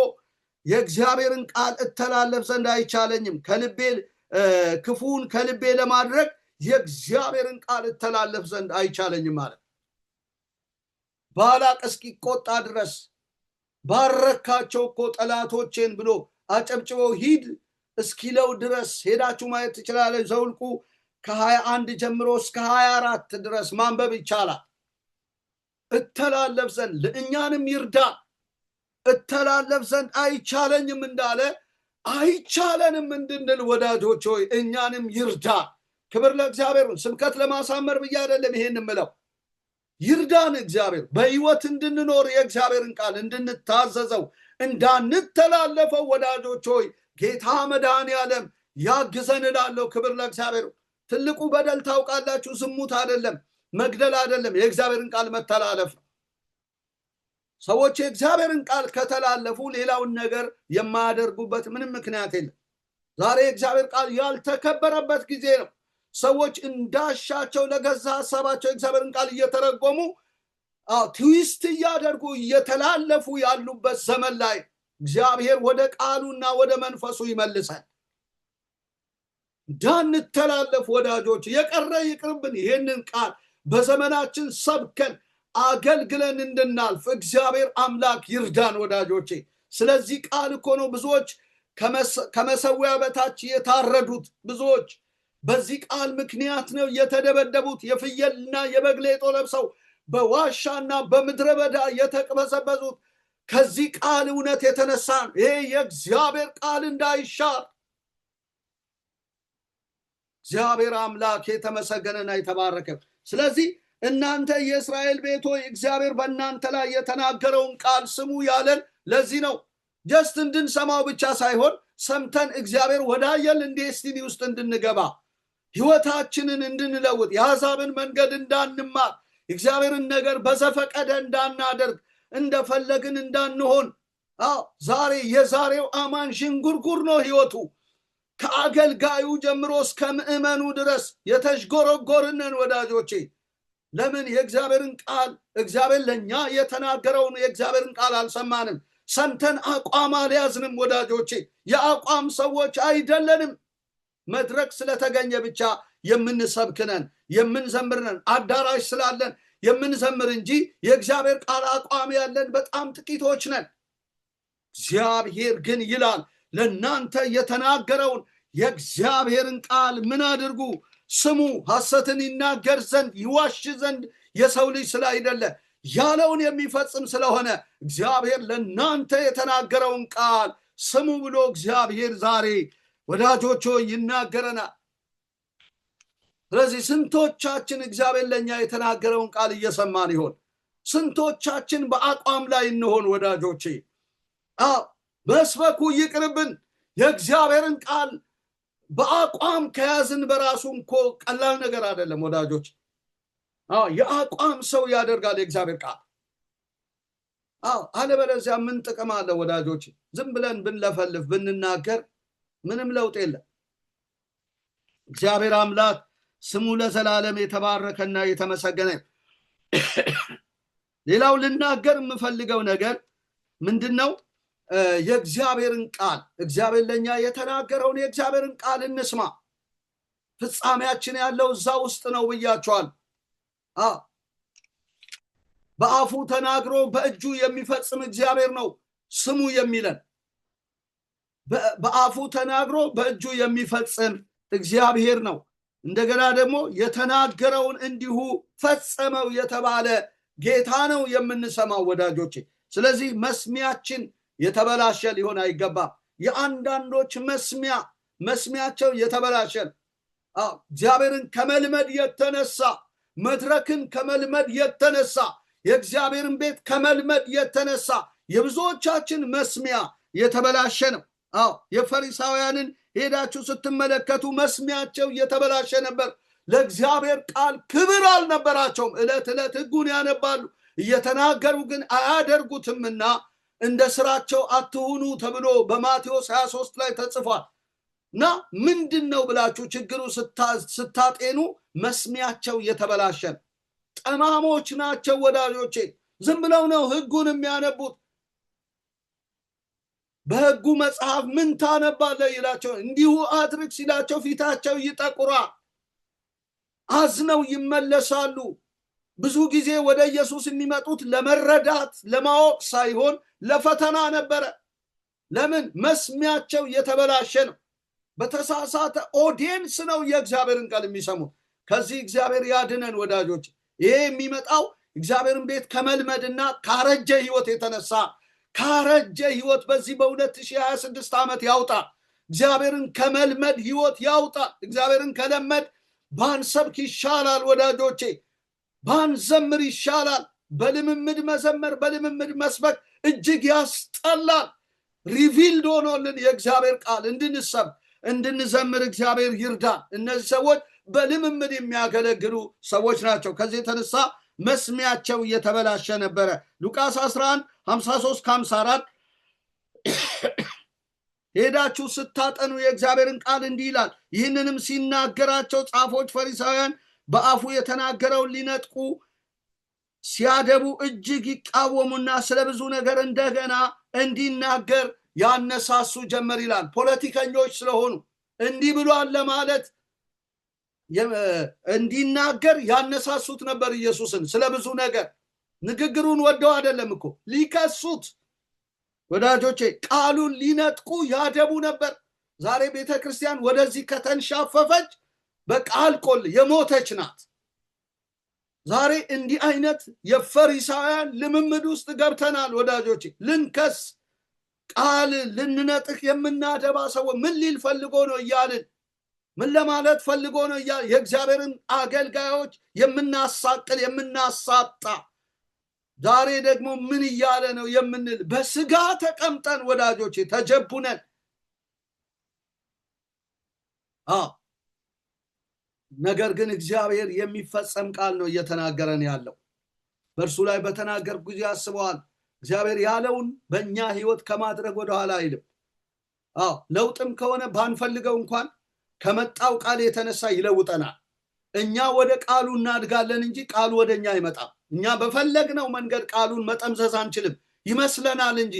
የእግዚአብሔርን ቃል እተላለፍ ዘንድ አይቻለኝም፣ ክፉን ከልቤ ለማድረግ የእግዚአብሔርን ቃል እተላለፍ ዘንድ አይቻለኝም ማለት ባላቅ እስኪቆጣ ድረስ ባረካቸው እኮ ጠላቶቼን ብሎ አጨብጭበው ሂድ እስኪለው ድረስ ሄዳችሁ ማየት ትችላለች። ዘኍልቍ 21 ጀምሮ እስከ 24 ድረስ ማንበብ ይቻላል። እተላለፍ ዘንድ ለእኛንም ይርዳ። እተላለፍ ዘንድ አይቻለኝም እንዳለ አይቻለንም እንድንል ወዳጆች ሆይ እኛንም ይርዳ። ክብር ለእግዚአብሔር። ስብከት ለማሳመር ብዬ አይደለም ይሄን ምለው። ይርዳን እግዚአብሔር በሕይወት እንድንኖር የእግዚአብሔርን ቃል እንድንታዘዘው እንዳንተላለፈው ወዳጆች ሆይ ጌታ መድኃኔዓለም ያግዘን እላለሁ። ክብር ለእግዚአብሔር። ትልቁ በደል ታውቃላችሁ፣ ዝሙት አይደለም፣ መግደል አይደለም፣ የእግዚአብሔርን ቃል መተላለፍ ነው። ሰዎች የእግዚአብሔርን ቃል ከተላለፉ ሌላውን ነገር የማያደርጉበት ምንም ምክንያት የለም። ዛሬ የእግዚአብሔር ቃል ያልተከበረበት ጊዜ ነው። ሰዎች እንዳሻቸው ለገዛ ሐሳባቸው የእግዚአብሔርን ቃል እየተረጎሙ ትዊስት እያደረጉ እየተላለፉ ያሉበት ዘመን ላይ እግዚአብሔር ወደ ቃሉና ወደ መንፈሱ ይመልሳል። እንዳንተላለፍ ወዳጆች የቀረ ይቅርብን። ይሄንን ቃል በዘመናችን ሰብከን አገልግለን እንድናልፍ እግዚአብሔር አምላክ ይርዳን ወዳጆቼ። ስለዚህ ቃል እኮ ነው ብዙዎች ከመሰዊያ በታች የታረዱት፣ ብዙዎች በዚህ ቃል ምክንያት ነው የተደበደቡት፣ የፍየልና የበግ ሌጦ ለብሰው በዋሻና በምድረ በዳ የተቅበዘበዙት። ከዚህ ቃል እውነት የተነሳ ይሄ የእግዚአብሔር ቃል እንዳይሻር እግዚአብሔር አምላክ የተመሰገነና የተባረከ። ስለዚህ እናንተ የእስራኤል ቤት ሆይ እግዚአብሔር በእናንተ ላይ የተናገረውን ቃል ስሙ ያለን ለዚህ ነው። ጀስት እንድንሰማው ብቻ ሳይሆን ሰምተን እግዚአብሔር ወዳየልን ዴስቲኒ ውስጥ እንድንገባ፣ ህይወታችንን እንድንለውጥ፣ የአሕዛብን መንገድ እንዳንማር፣ እግዚአብሔርን ነገር በዘፈቀደ እንዳናደርግ፣ እንደፈለግን እንዳንሆን። ዛሬ የዛሬው አማን ዥንጉርጉር ነው ህይወቱ። ከአገልጋዩ ጀምሮ እስከ ምእመኑ ድረስ የተሽጎረጎርነን ወዳጆቼ። ለምን? የእግዚአብሔርን ቃል እግዚአብሔር ለኛ የተናገረውን የእግዚአብሔርን ቃል አልሰማንም፣ ሰምተን አቋም አልያዝንም ወዳጆቼ። የአቋም ሰዎች አይደለንም። መድረክ ስለተገኘ ብቻ የምንሰብክነን የምንዘምርነን፣ አዳራሽ ስላለን የምንዘምር እንጂ የእግዚአብሔር ቃል አቋም ያለን በጣም ጥቂቶች ነን። እግዚአብሔር ግን ይላል ለእናንተ የተናገረውን የእግዚአብሔርን ቃል ምን አድርጉ? ስሙ። ሐሰትን ይናገር ዘንድ ይዋሽ ዘንድ የሰው ልጅ ስላይደለ ያለውን የሚፈጽም ስለሆነ እግዚአብሔር ለእናንተ የተናገረውን ቃል ስሙ ብሎ እግዚአብሔር ዛሬ ወዳጆች ይናገረናል። ስለዚህ ስንቶቻችን እግዚአብሔር ለኛ የተናገረውን ቃል እየሰማን ይሆን? ስንቶቻችን በአቋም ላይ እንሆን ወዳጆቼ? መስበኩ ይቅርብን። የእግዚአብሔርን ቃል በአቋም ከያዝን በራሱ እንኮ ቀላል ነገር አይደለም ወዳጆች። የአቋም ሰው ያደርጋል የእግዚአብሔር ቃል። አለበለዚያ ምን ጥቅም አለ ወዳጆች? ዝም ብለን ብንለፈልፍ ብንናገር ምንም ለውጥ የለም። እግዚአብሔር አምላክ ስሙ ለዘላለም የተባረከና የተመሰገነ። ሌላው ልናገር የምፈልገው ነገር ምንድነው? የእግዚአብሔርን ቃል እግዚአብሔር ለኛ የተናገረውን የእግዚአብሔርን ቃል እንስማ። ፍጻሜያችን ያለው እዛ ውስጥ ነው ብያቸዋል። በአፉ ተናግሮ በእጁ የሚፈጽም እግዚአብሔር ነው ስሙ የሚለን። በአፉ ተናግሮ በእጁ የሚፈጽም እግዚአብሔር ነው። እንደገና ደግሞ የተናገረውን እንዲሁ ፈጸመው የተባለ ጌታ ነው የምንሰማው ወዳጆቼ። ስለዚህ መስሚያችን የተበላሸ ሊሆን አይገባም። የአንዳንዶች መስሚያቸው የተበላሸ እግዚአብሔርን ከመልመድ የተነሳ፣ መድረክን ከመልመድ የተነሳ፣ የእግዚአብሔርን ቤት ከመልመድ የተነሳ የብዙዎቻችን መስሚያ የተበላሸ ነው። የፈሪሳውያንን ሄዳችሁ ስትመለከቱ መስሚያቸው የተበላሸ ነበር። ለእግዚአብሔር ቃል ክብር አልነበራቸውም። ዕለት ዕለት ሕጉን ያነባሉ፣ እየተናገሩ ግን አያደርጉትምና እንደ ስራቸው አትሁኑ ተብሎ በማቴዎስ 23 ላይ ተጽፏል። እና ምንድነው ብላችሁ ችግሩ ስታጤኑ መስሚያቸው የተበላሸ ጠማሞች ናቸው ወዳጆቼ። ዝም ብለው ነው ሕጉን የሚያነቡት። በሕጉ መጽሐፍ ምን ታነባለህ ይላቸው፣ እንዲሁ አድርግ ሲላቸው ፊታቸው ይጠቁራል፣ አዝነው ይመለሳሉ። ብዙ ጊዜ ወደ ኢየሱስ የሚመጡት ለመረዳት ለማወቅ ሳይሆን ለፈተና ነበረ። ለምን? መስሚያቸው የተበላሸ ነው። በተሳሳተ ኦዲየንስ ነው የእግዚአብሔርን ቃል የሚሰሙት። ከዚህ እግዚአብሔር ያድነን ወዳጆች። ይሄ የሚመጣው እግዚአብሔርን ቤት ከመልመድና ካረጀ ህይወት የተነሳ ካረጀ ህይወት በዚህ በ2026 ዓመት ያውጣ። እግዚአብሔርን ከመልመድ ህይወት ያውጣ። እግዚአብሔርን ከለመድ ባንሰብክ ይሻላል ወዳጆቼ፣ ባንዘምር ይሻላል። በልምምድ መዘመር፣ በልምምድ መስበክ እጅግ ያስጠላል። ሪቪልድ ሆኖልን የእግዚአብሔር ቃል እንድንሰብክ እንድንዘምር እግዚአብሔር ይርዳን። እነዚህ ሰዎች በልምምድ የሚያገለግሉ ሰዎች ናቸው። ከዚህ የተነሳ መስሚያቸው እየተበላሸ ነበረ። ሉቃስ 11:53-54 ሄዳችሁ ስታጠኑ የእግዚአብሔርን ቃል እንዲህ ይላል። ይህንንም ሲናገራቸው ጻፎች፣ ፈሪሳውያን በአፉ የተናገረውን ሊነጥቁ ሲያደቡ እጅግ ይቃወሙና ስለብዙ ነገር እንደገና እንዲናገር ያነሳሱ ጀመር ይላል። ፖለቲከኞች ስለሆኑ እንዲህ ብሏል ለማለት እንዲናገር ያነሳሱት ነበር ኢየሱስን። ስለብዙ ነገር ንግግሩን ወደው አይደለም እኮ ሊከሱት፣ ወዳጆቼ ቃሉን ሊነጥቁ ያደቡ ነበር። ዛሬ ቤተክርስቲያን ወደዚህ ከተንሻፈፈች በቃል ቆል የሞተች ናት። ዛሬ እንዲህ አይነት የፈሪሳውያን ልምምድ ውስጥ ገብተናል ወዳጆቼ። ልንከስ ቃል ልንነጥቅ የምናደባ ሰው ምን ሊል ፈልጎ ነው እያልን ምን ለማለት ፈልጎ ነው እያልን የእግዚአብሔርን አገልጋዮች የምናሳቅል የምናሳጣ፣ ዛሬ ደግሞ ምን እያለ ነው የምንል በስጋ ተቀምጠን ወዳጆቼ ተጀቡነን። ነገር ግን እግዚአብሔር የሚፈጸም ቃል ነው እየተናገረን ያለው። በእርሱ ላይ በተናገር ጊዜ አስበዋል። እግዚአብሔር ያለውን በእኛ ህይወት ከማድረግ ወደኋላ አይልም። ለውጥም ከሆነ ባንፈልገው እንኳን ከመጣው ቃል የተነሳ ይለውጠናል። እኛ ወደ ቃሉ እናድጋለን እንጂ ቃሉ ወደ እኛ አይመጣም። እኛ በፈለግነው መንገድ ቃሉን መጠምዘዝ አንችልም። ይመስለናል እንጂ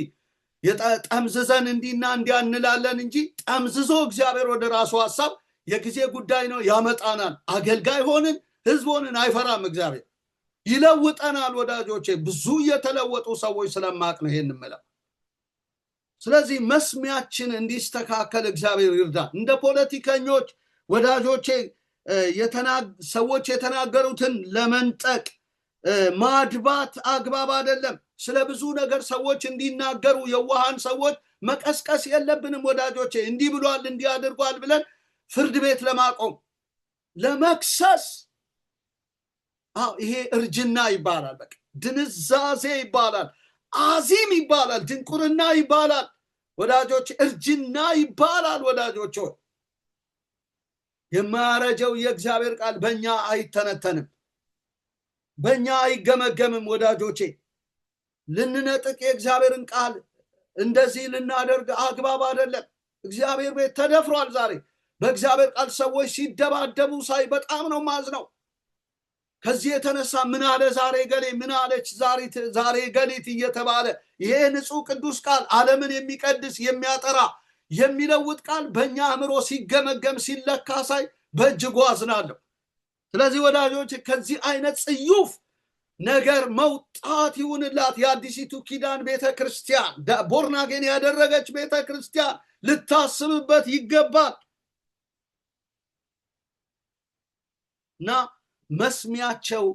ጠምዝዘን እንዲና እንዲያ እንላለን እንጂ ጠምዝዞ እግዚአብሔር ወደ ራሱ ሐሳብ የጊዜ ጉዳይ ነው ያመጣናል። አገልጋይ ሆንን ህዝብ ሆንን አይፈራም እግዚአብሔር፣ ይለውጠናል ወዳጆቼ። ብዙ የተለወጡ ሰዎች ስለማቅ ነው ይሄን የምለው። ስለዚህ መስሚያችን እንዲስተካከል እግዚአብሔር ይርዳን። እንደ ፖለቲከኞች ወዳጆቼ ሰዎች የተናገሩትን ለመንጠቅ ማድባት አግባብ አይደለም። ስለ ብዙ ነገር ሰዎች እንዲናገሩ የዋሃን ሰዎች መቀስቀስ የለብንም ወዳጆቼ። እንዲህ ብሏል እንዲህ አድርጓል ብለን ፍርድ ቤት ለማቆም ለመክሰስ፣ ይሄ እርጅና ይባላል። በቃ ድንዛዜ ይባላል፣ አዚም ይባላል፣ ድንቁርና ይባላል ወዳጆች፣ እርጅና ይባላል ወዳጆች። የማያረጀው የእግዚአብሔር ቃል በእኛ አይተነተንም፣ በእኛ አይገመገምም ወዳጆቼ። ልንነጥቅ የእግዚአብሔርን ቃል እንደዚህ ልናደርግ አግባብ አይደለም። እግዚአብሔር ቤት ተደፍሯል ዛሬ። በእግዚአብሔር ቃል ሰዎች ሲደባደቡ ሳይ በጣም ነው ማዝነው። ከዚህ የተነሳ ምን አለ ዛሬ ገሌ፣ ምን አለች ዛሬ ገሊት እየተባለ ይሄ ንጹህ ቅዱስ ቃል ዓለምን የሚቀድስ የሚያጠራ የሚለውጥ ቃል በእኛ አእምሮ ሲገመገም ሲለካ ሳይ በእጅጉ አዝናለሁ። ስለዚህ ወዳጆች ከዚህ አይነት ጽዩፍ ነገር መውጣት ይሁንላት የአዲሲቱ ኪዳን ቤተክርስቲያን፣ ቦርናጌን ያደረገች ቤተክርስቲያን ልታስብበት ይገባል። እና መስሚያቸው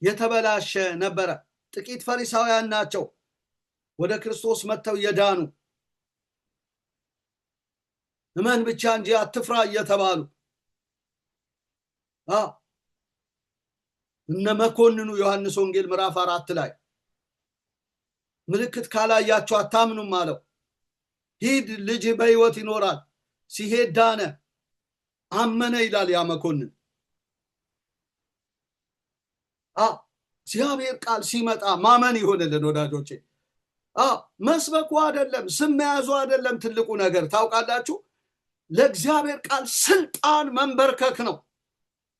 የተበላሸ ነበረ። ጥቂት ፈሪሳውያን ናቸው ወደ ክርስቶስ መጥተው የዳኑ፣ እመን ብቻ እንጂ አትፍራ እየተባሉ እነ መኮንኑ ዮሐንስ ወንጌል ምዕራፍ 4 ላይ ምልክት ካላያችሁ አታምኑም አለው። ሂድ ልጅ በሕይወት ይኖራል። ሲሄድ ዳነ፣ አመነ ይላል ያ መኮንን። እግዚአብሔር ቃል ሲመጣ ማመን ይሆንልን ወዳጆቼ። መስበኩ አይደለም፣ ስም መያዙ አይደለም ትልቁ ነገር። ታውቃላችሁ ለእግዚአብሔር ቃል ስልጣን መንበርከክ ነው።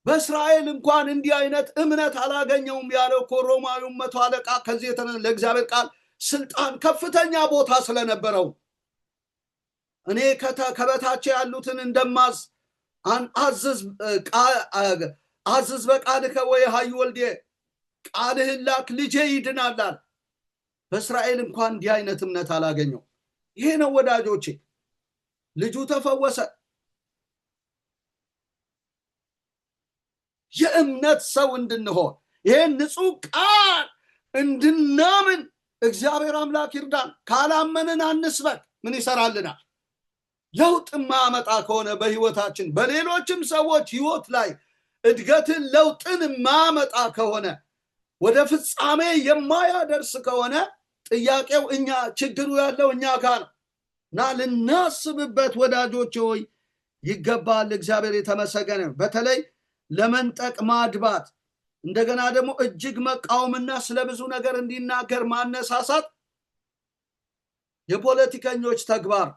በእስራኤል እንኳን እንዲህ አይነት እምነት አላገኘውም ያለው እኮ ሮማዊው መቶ አለቃ ከዚህ ለእግዚአብሔር ቃል ስልጣን ከፍተኛ ቦታ ስለነበረው እኔ ከበታቼ ያሉትን እንደማዝ አዝዝ በቃልከ ወይሃዩ ወልዴ፣ ቃልህን ላክ ልጄ ይድናል። በእስራኤል እንኳን እንዲህ አይነት እምነት አላገኘው። ይሄ ነው ወዳጆቼ፣ ልጁ ተፈወሰ። የእምነት ሰው እንድንሆን ይሄን ንጹህ ቃል እንድናምን እግዚአብሔር አምላክ ይርዳን። ካላመንን አንስበክ። ምን ይሰራልናል? ለውጥ ማመጣ ከሆነ በህይወታችን በሌሎችም ሰዎች ህይወት ላይ እድገትን ለውጥን ማመጣ ከሆነ ወደ ፍጻሜ የማያደርስ ከሆነ ጥያቄው እኛ ችግሩ ያለው እኛ ጋር ነው እና ልናስብበት ወዳጆች ሆይ ይገባል። እግዚአብሔር የተመሰገነ። በተለይ ለመንጠቅ ማድባት፣ እንደገና ደግሞ እጅግ መቃወምና ስለብዙ ነገር እንዲናገር ማነሳሳት የፖለቲከኞች ተግባር፣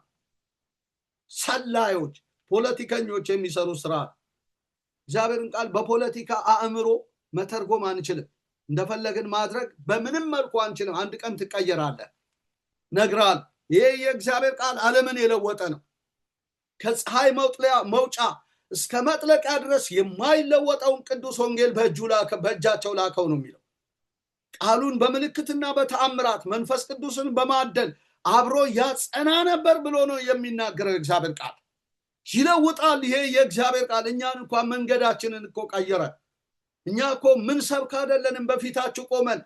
ሰላዮች ፖለቲከኞች የሚሰሩ ስራ። እግዚአብሔርን ቃል በፖለቲካ አእምሮ መተርጎም አንችልም። እንደፈለግን ማድረግ በምንም መልኩ አንችልም። አንድ ቀን ትቀየራለህ። ነግራል። ይሄ የእግዚአብሔር ቃል ዓለምን የለወጠ ነው። ከፀሐይ መውጫ እስከ መጥለቂያ ድረስ የማይለወጠውን ቅዱስ ወንጌል በእጃቸው ላከው ነው የሚለው። ቃሉን በምልክትና በተአምራት መንፈስ ቅዱስን በማደል አብሮ ያጸና ነበር ብሎ ነው የሚናገረው። እግዚአብሔር ቃል ይለውጣል። ይሄ የእግዚአብሔር ቃል እኛን እንኳን መንገዳችንን እኮ ቀየረ። እኛ እኮ ምን ሰብክ አይደለንም በፊታችሁ ቆመን።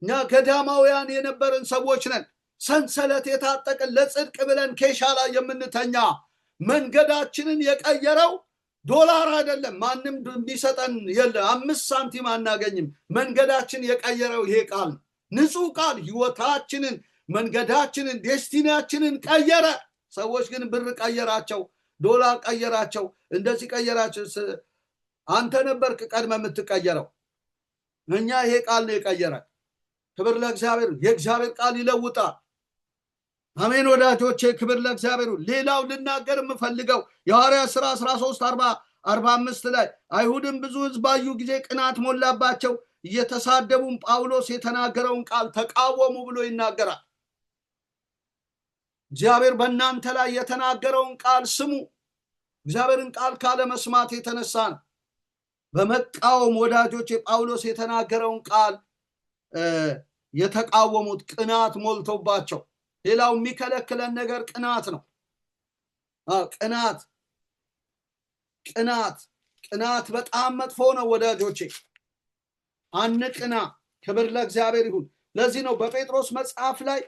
እኛ ገዳማውያን የነበርን ሰዎች ነን። ሰንሰለት የታጠቅን ለጽድቅ ብለን ኬሻ ላይ የምንተኛ። መንገዳችንን የቀየረው ዶላር አይደለም። ማንም እንዲሰጠን የለ 5 ሳንቲም አናገኝም። መንገዳችን የቀየረው ይሄ ቃል፣ ንጹህ ቃል ህይወታችንን፣ መንገዳችንን፣ ዴስቲኒያችንን ቀየረ። ሰዎች ግን ብር ቀየራቸው፣ ዶላር ቀየራቸው፣ እንደዚህ ቀየራቸው። አንተ ነበርክ ቀድመ የምትቀየረው። እኛ ይሄ ቃል ነው የቀየረ። ክብር ለእግዚአብሔር። የእግዚአብሔር ቃል ይለውጣል። አሜን ወዳጆቼ፣ ክብር ለእግዚአብሔር። ሌላው ልናገር የምፈልገው የሐዋርያት ሥራ 13:45 ላይ አይሁድም ብዙ ሕዝብ ባዩ ጊዜ ቅናት ሞላባቸው፣ እየተሳደቡም ጳውሎስ የተናገረውን ቃል ተቃወሙ ብሎ ይናገራል። እግዚአብሔር በእናንተ ላይ የተናገረውን ቃል ስሙ። እግዚአብሔርን ቃል ካለ መስማት የተነሳ ነው። በመቃወም ወዳጆቼ ጳውሎስ የተናገረውን ቃል የተቃወሙት ቅናት ሞልቶባቸው። ሌላው የሚከለክለን ነገር ቅናት ነው። ቅናት በጣም መጥፎ ነው ወዳጆቼ። አንቅና። ክብር ለእግዚአብሔር ይሁን። ለዚህ ነው በጴጥሮስ መጽሐፍ ላይ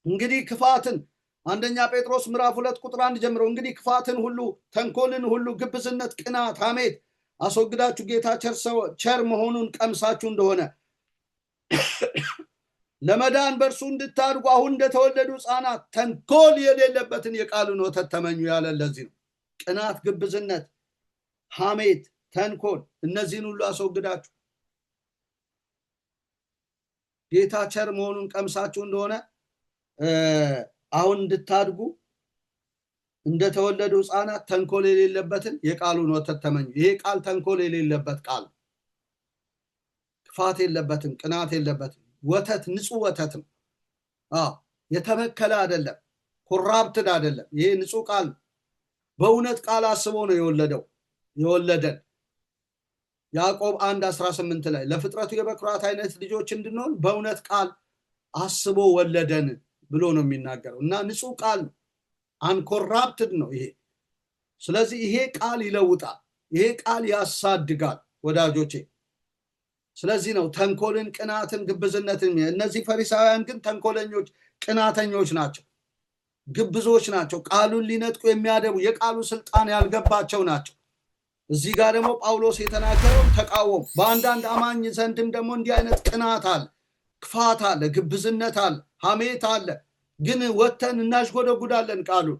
እንግዲህ ክፋትን አንደኛ ጴጥሮስ ምዕራፍ 2:1 ጀምሮ እንግዲህ ክፋትን ሁሉ፣ ተንኮልን ሁሉ፣ ግብዝነት፣ ቅናት፣ ሐሜት አስወግዳችሁ ጌታ ቸር መሆኑን ቀምሳችሁ እንደሆነ ለመዳን በእርሱ እንድታድጉ አሁን እንደተወለዱ ሕፃናት ተንኮል የሌለበትን የቃሉን ወተት ተመኙ ያለ ለዚህ ነው። ቅናት፣ ግብዝነት፣ ሐሜት፣ ተንኮል እነዚህን ሁሉ አስወግዳችሁ ጌታ ቸር መሆኑን ቀምሳችሁ እንደሆነ አሁን እንድታድጉ እንደተወለዱ ሕፃናት ተንኮል የሌለበትን የቃሉን ወተት ተመኙ። ይሄ ቃል ተንኮል የሌለበት ቃል፣ ክፋት የለበትም፣ ቅናት የለበትም። ወተት ንጹህ ወተት ነው። የተበከለ አይደለም፣ ኮራፕትድ አይደለም። ይሄ ንጹህ ቃል በእውነት ቃል አስቦ ነው የወለደን። ያዕቆብ 1:18 ላይ ለፍጥረቱ የበኩራት አይነት ልጆች እንድንሆን በእውነት ቃል አስቦ ወለደን ብሎ ነው የሚናገረው እና ንጹህ ቃል ነው። አንኮራፕትድ ነው ይሄ። ስለዚህ ይሄ ቃል ይለውጣል። ይሄ ቃል ያሳድጋል ወዳጆቼ። ስለዚህ ነው ተንኮልን፣ ቅናትን፣ ግብዝነትን። እነዚህ ፈሪሳውያን ግን ተንኮለኞች፣ ቅናተኞች ናቸው፣ ግብዞች ናቸው። ቃሉን ሊነጥቁ የሚያደቡ የቃሉ ስልጣን ያልገባቸው ናቸው። እዚህ ጋር ደግሞ ጳውሎስ የተናገረው ተቃወሙ። በአንዳንድ አማኝ ዘንድም ደግሞ እንዲህ አይነት ቅናት አለ፣ ክፋት አለ፣ ግብዝነት አለ፣ ሐሜት አለ። ግን ወተን እናሽጎደጉዳለን። ቃሉን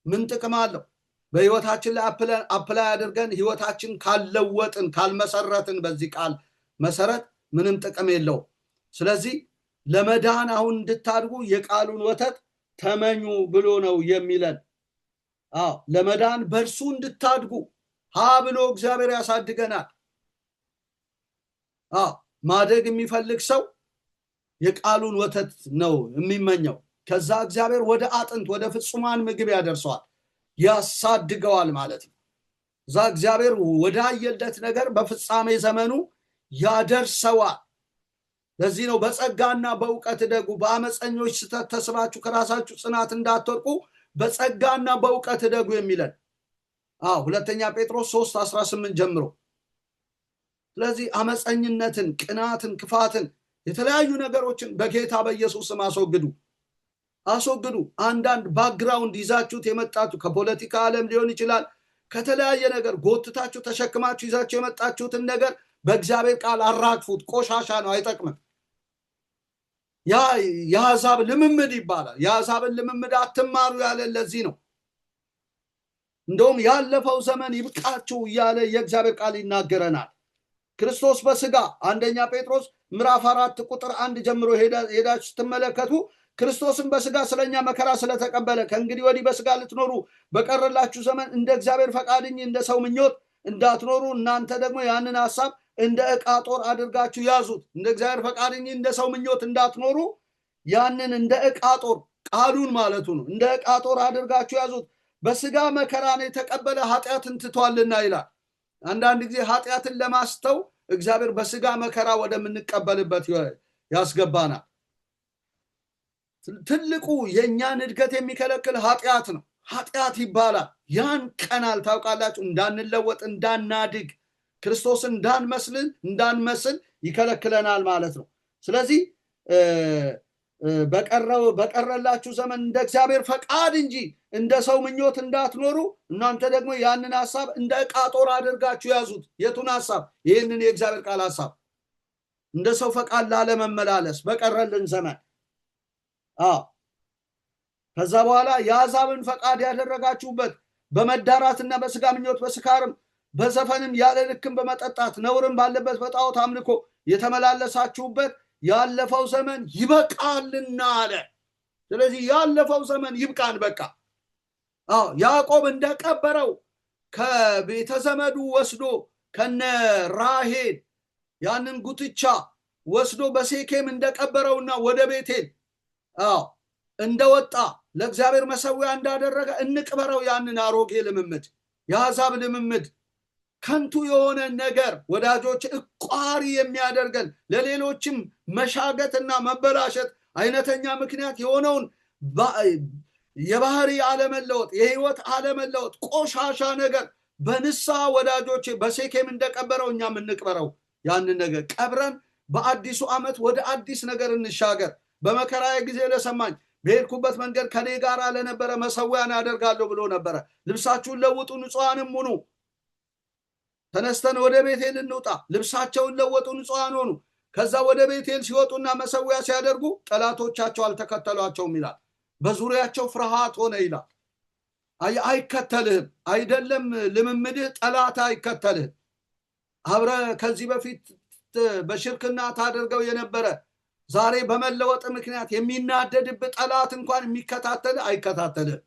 ምን ጥቅም አለው? በህይወታችን ላይ አፕላይ አድርገን ህይወታችን ካልለወጥን፣ ካልመሰረትን በዚህ ቃል መሰረት ምንም ጥቅም የለው። ስለዚህ ለመዳን አሁን እንድታድጉ የቃሉን ወተት ተመኙ ብሎ ነው የሚለን። ለመዳን በእርሱ እንድታድጉ ብሎ እግዚአብሔር ያሳድገናል። ማደግ የሚፈልግ ሰው የቃሉን ወተት ነው የሚመኘው። ከዛ እግዚአብሔር ወደ አጥንት፣ ወደ ፍጹማን ምግብ ያደርሰዋል፣ ያሳድገዋል ማለት ነው። እዛ እግዚአብሔር ወዳየለት ነገር በፍጻሜ ዘመኑ ያደርሰዋል። ለዚህ ነው በጸጋና በእውቀት እደጉ፣ በአመፀኞች ስተት ተስባችሁ ከራሳችሁ ጽናት እንዳትወድቁ በጸጋና በእውቀት እደጉ የሚለን ሁለተኛ ጴጥሮስ 3:18 ጀምሮ። ስለዚህ አመፀኝነትን፣ ቅናትን፣ ክፋትን፣ የተለያዩ ነገሮችን በጌታ በኢየሱስ ስም አስወግዱ። አንዳንድ ባክግራውንድ ይዛችሁት የመጣችሁ ከፖለቲካ ዓለም ሊሆን ይችላል፣ ከተለያየ ነገር ጎትታችሁ ተሸክማችሁ ይዛችሁ የመጣችሁትን ነገር በእግዚአብሔር ቃል አራግፉት። ቆሻሻ ነው፣ አይጠቅምም። የአሕዛብ ልምምድ ይባላል። የአሕዛብን ልምምድ አትማሩ ያለ ለዚህ ነው። እንደውም ያለፈው ዘመን ይብቃችሁ እያለ የእግዚአብሔር ቃል ይናገረናል። ክርስቶስ በስጋ አንደኛ ጴጥሮስ ምዕራፍ 4:1 ጀምሮ ሄዳችሁ ስትመለከቱ ክርስቶስን በስጋ ስለኛ መከራ ስለተቀበለ ከእንግዲህ ወዲህ በስጋ ልትኖሩ በቀረላችሁ ዘመን እንደ እግዚአብሔር ፈቃድ እንጂ እንደ ሰው ምኞት እንዳትኖሩ እናንተ ደግሞ ያንን ሐሳብ እንደ ዕቃ ጦር አድርጋችሁ ያዙት። እንደ እግዚአብሔር ፈቃድ እንጂ እንደ ሰው ምኞት እንዳትኖሩ ያንን እንደ ዕቃ ጦር ቃሉን ማለቱ ነው። እንደ ዕቃ ጦር አድርጋችሁ ያዙት። በስጋ መከራን የተቀበለ ኃጢአትን ትቷልና ይላል። አንዳንድ ጊዜ ኃጢአትን ለማስተው እግዚአብሔር በስጋ መከራ ወደምንቀበልበት ያስገባናል። ትልቁ የእኛን እድገት የሚከለክል ኃጢአት ነው። ኃጢአት ይባላል። ያን ቀናል ታውቃላችሁ፣ እንዳንለወጥ እንዳናድግ ክርስቶስን እንዳንመስል ይከለክለናል ማለት ነው። ስለዚህ በቀረላችሁ ዘመን እንደ እግዚአብሔር ፈቃድ እንጂ እንደ ሰው ምኞት እንዳትኖሩ እናንተ ደግሞ ያንን ሐሳብ እንደ ዕቃ ጦር አድርጋችሁ ያዙት። የቱን ሐሳብ? ይህንን የእግዚአብሔር ቃል ሐሳብ እንደ ሰው ፈቃድ ላለመመላለስ በቀረልን ዘመን። ከዛ በኋላ የአሕዛብን ፈቃድ ያደረጋችሁበት በመዳራትና በስጋ ምኞት በስካርም በዘፈንም ያለ ልክም በመጠጣት ነውርም ባለበት በጣዖት አምልኮ የተመላለሳችሁበት ያለፈው ዘመን ይበቃልና አለ። ስለዚህ ያለፈው ዘመን ይብቃን በቃ። ያዕቆብ እንደቀበረው ከቤተ ዘመዱ ወስዶ ከነ ራሄል ያንን ጉትቻ ወስዶ በሴኬም እንደቀበረውና ወደ ቤቴል እንደወጣ ለእግዚአብሔር መሰዊያ እንዳደረገ እንቅበረው። ያንን አሮጌ ልምምድ፣ የአሕዛብ ልምምድ፣ ከንቱ የሆነ ነገር ወዳጆች፣ እቋሪ የሚያደርገን ለሌሎችም መሻገትና መበላሸት አይነተኛ ምክንያት የሆነውን የባህሪ አለመለወጥ፣ የህይወት አለመለወጥ፣ ቆሻሻ ነገር በንስሐ ወዳጆች በሴኬም እንደቀበረው እኛም እንቅበረው። ያንን ነገር ቀብረን በአዲሱ ዓመት ወደ አዲስ ነገር እንሻገር። በመከራዬ ጊዜ ለሰማኝ በሄድኩበት መንገድ ከኔ ጋር ለነበረ መሰዊያን ያደርጋለሁ ብሎ ነበረ። ልብሳችሁን ለውጡ ንጹሐንም ሁኑ። ተነስተን ወደ ቤቴል እንውጣ። ልብሳቸውን ለወጡ ንጹሐን ሆኑ። ከዛ ወደ ቤቴል ሲወጡና መሰዊያ ሲያደርጉ ጠላቶቻቸው አልተከተሏቸውም ይላል። በዙሪያቸው ፍርሃት ሆነ ይላል። አይከተልህም። አይደለም ልምምድህ፣ ጠላት አይከተልህም። አብረ ከዚህ በፊት በሽርክና ታደርገው የነበረ ዛሬ በመለወጥ ምክንያት የሚናደድብህ ጠላት እንኳን የሚከታተል አይከታተልህም።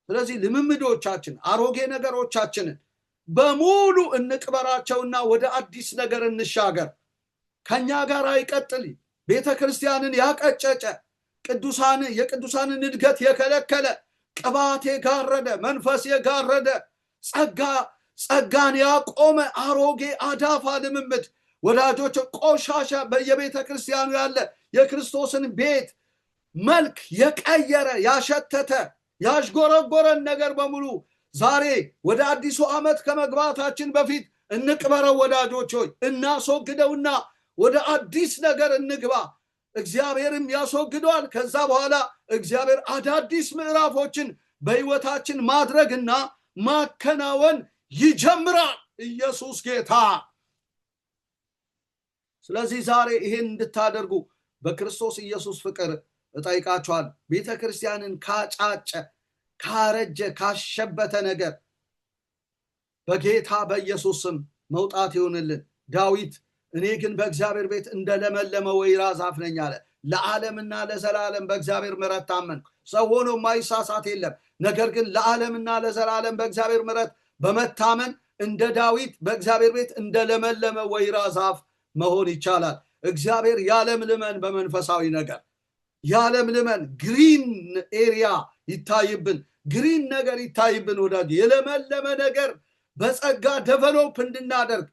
ስለዚህ ልምምዶቻችን፣ አሮጌ ነገሮቻችንን በሙሉ እንቅበራቸውና ወደ አዲስ ነገር እንሻገር። ከኛ ጋር አይቀጥል። ቤተ ክርስቲያንን ያቀጨጨ የቅዱሳንን እድገት የከለከለ ቅባት የጋረደ መንፈስ የጋረደ ጸጋን ያቆመ አሮጌ አዳፋ ልምምድ ወዳጆች፣ ቆሻሻ በየቤተ ክርስቲያኑ ያለ የክርስቶስን ቤት መልክ የቀየረ ያሸተተ ያሽጎረጎረን ነገር በሙሉ ዛሬ ወደ አዲሱ ዓመት ከመግባታችን በፊት እንቅበረው ወዳጆች ሆይ፣ እናስወግደውና ወደ አዲስ ነገር እንግባ። እግዚአብሔርም ያስወግደዋል። ከዛ በኋላ እግዚአብሔር አዳዲስ ምዕራፎችን በሕይወታችን ማድረግና ማከናወን ይጀምራል። ኢየሱስ ጌታ። ስለዚህ ዛሬ ይሄን እንድታደርጉ በክርስቶስ ኢየሱስ ፍቅር እጠይቃችኋል። ቤተ ክርስቲያንን ካጫጨ፣ ካረጀ፣ ካሸበተ ነገር በጌታ በኢየሱስ ስም መውጣት ይሁንልን። ዳዊት እኔ ግን በእግዚአብሔር ቤት እንደለመለመ ወይራ ዛፍ ነኝ አለ። ለዓለምና ለዘላለም በእግዚአብሔር ምሕረት ታመንኩ። ሰው ሆኖ ማይሳሳት የለም። ነገር ግን ለዓለምና ለዘላለም በእግዚአብሔር ምሕረት በመታመን እንደ ዳዊት በእግዚአብሔር ቤት እንደለመለመ ወይራ ዛፍ መሆን ይቻላል። እግዚአብሔር ያለምልመን፣ በመንፈሳዊ ነገር ያለምልመን። ግሪን ኤሪያ ይታይብን፣ ግሪን ነገር ይታይብን። ወዳጅ የለመለመ ነገር በጸጋ ደቨሎፕ እንድናደርግ፣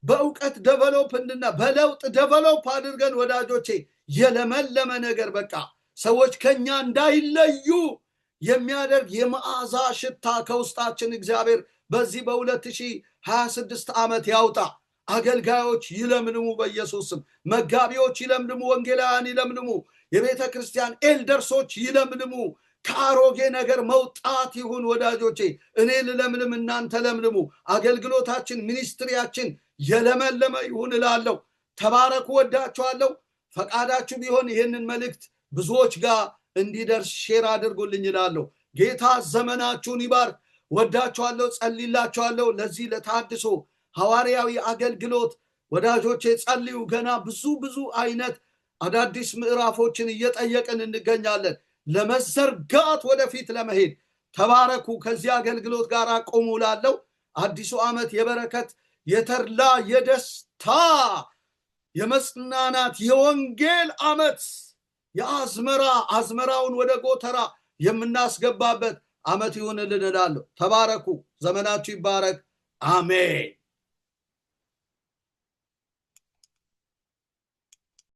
በእውቀት ደቨሎፕ በለውጥ ደቨሎፕ አድርገን ወዳጆቼ የለመለመ ነገር በቃ ሰዎች ከኛ እንዳይለዩ የሚያደርግ የመዓዛ ሽታ ከውስጣችን እግዚአብሔር በዚህ በ2026 ዓመት ያውጣ። አገልጋዮች ይለምልሙ በኢየሱስ ስም። መጋቢዎች ይለምልሙ፣ ወንጌላውያን ይለምልሙ፣ የቤተ ክርስቲያን ኤልደርሶች ይለምልሙ። ከአሮጌ ነገር መውጣት ይሁን ወዳጆቼ። እኔ ልለምልም፣ እናንተ ለምልሙ። አገልግሎታችን፣ ሚኒስትሪያችን የለመለመ ይሁን እላለሁ። ተባረኩ። ወዳችኋለሁ። ፈቃዳችሁ ቢሆን ይህንን መልእክት ብዙዎች ጋር እንዲደርስ ሼር አድርጉልኝ እላለሁ። ጌታ ዘመናችሁን ይባርክ። ወዳችኋለሁ፣ ጸልይላችኋለሁ። ለዚህ ለታድሶ ሐዋርያዊ አገልግሎት ወዳጆቼ ጸልዩ። ገና ብዙ አይነት አዳዲስ ምዕራፎችን እየጠየቅን እንገኛለን። ለመዘርጋት ወደፊት ለመሄድ ተባረኩ። ከዚህ አገልግሎት ጋር ቆሙ ላለው አዲሱ ዓመት የበረከት የተድላ የደስታ የመጽናናት የወንጌል ዓመት አዝመራውን ወደ ጎተራ የምናስገባበት ዓመት ይሁንልን እላለሁ። ተባረኩ። ዘመናችሁ ይባረክ። አሜን።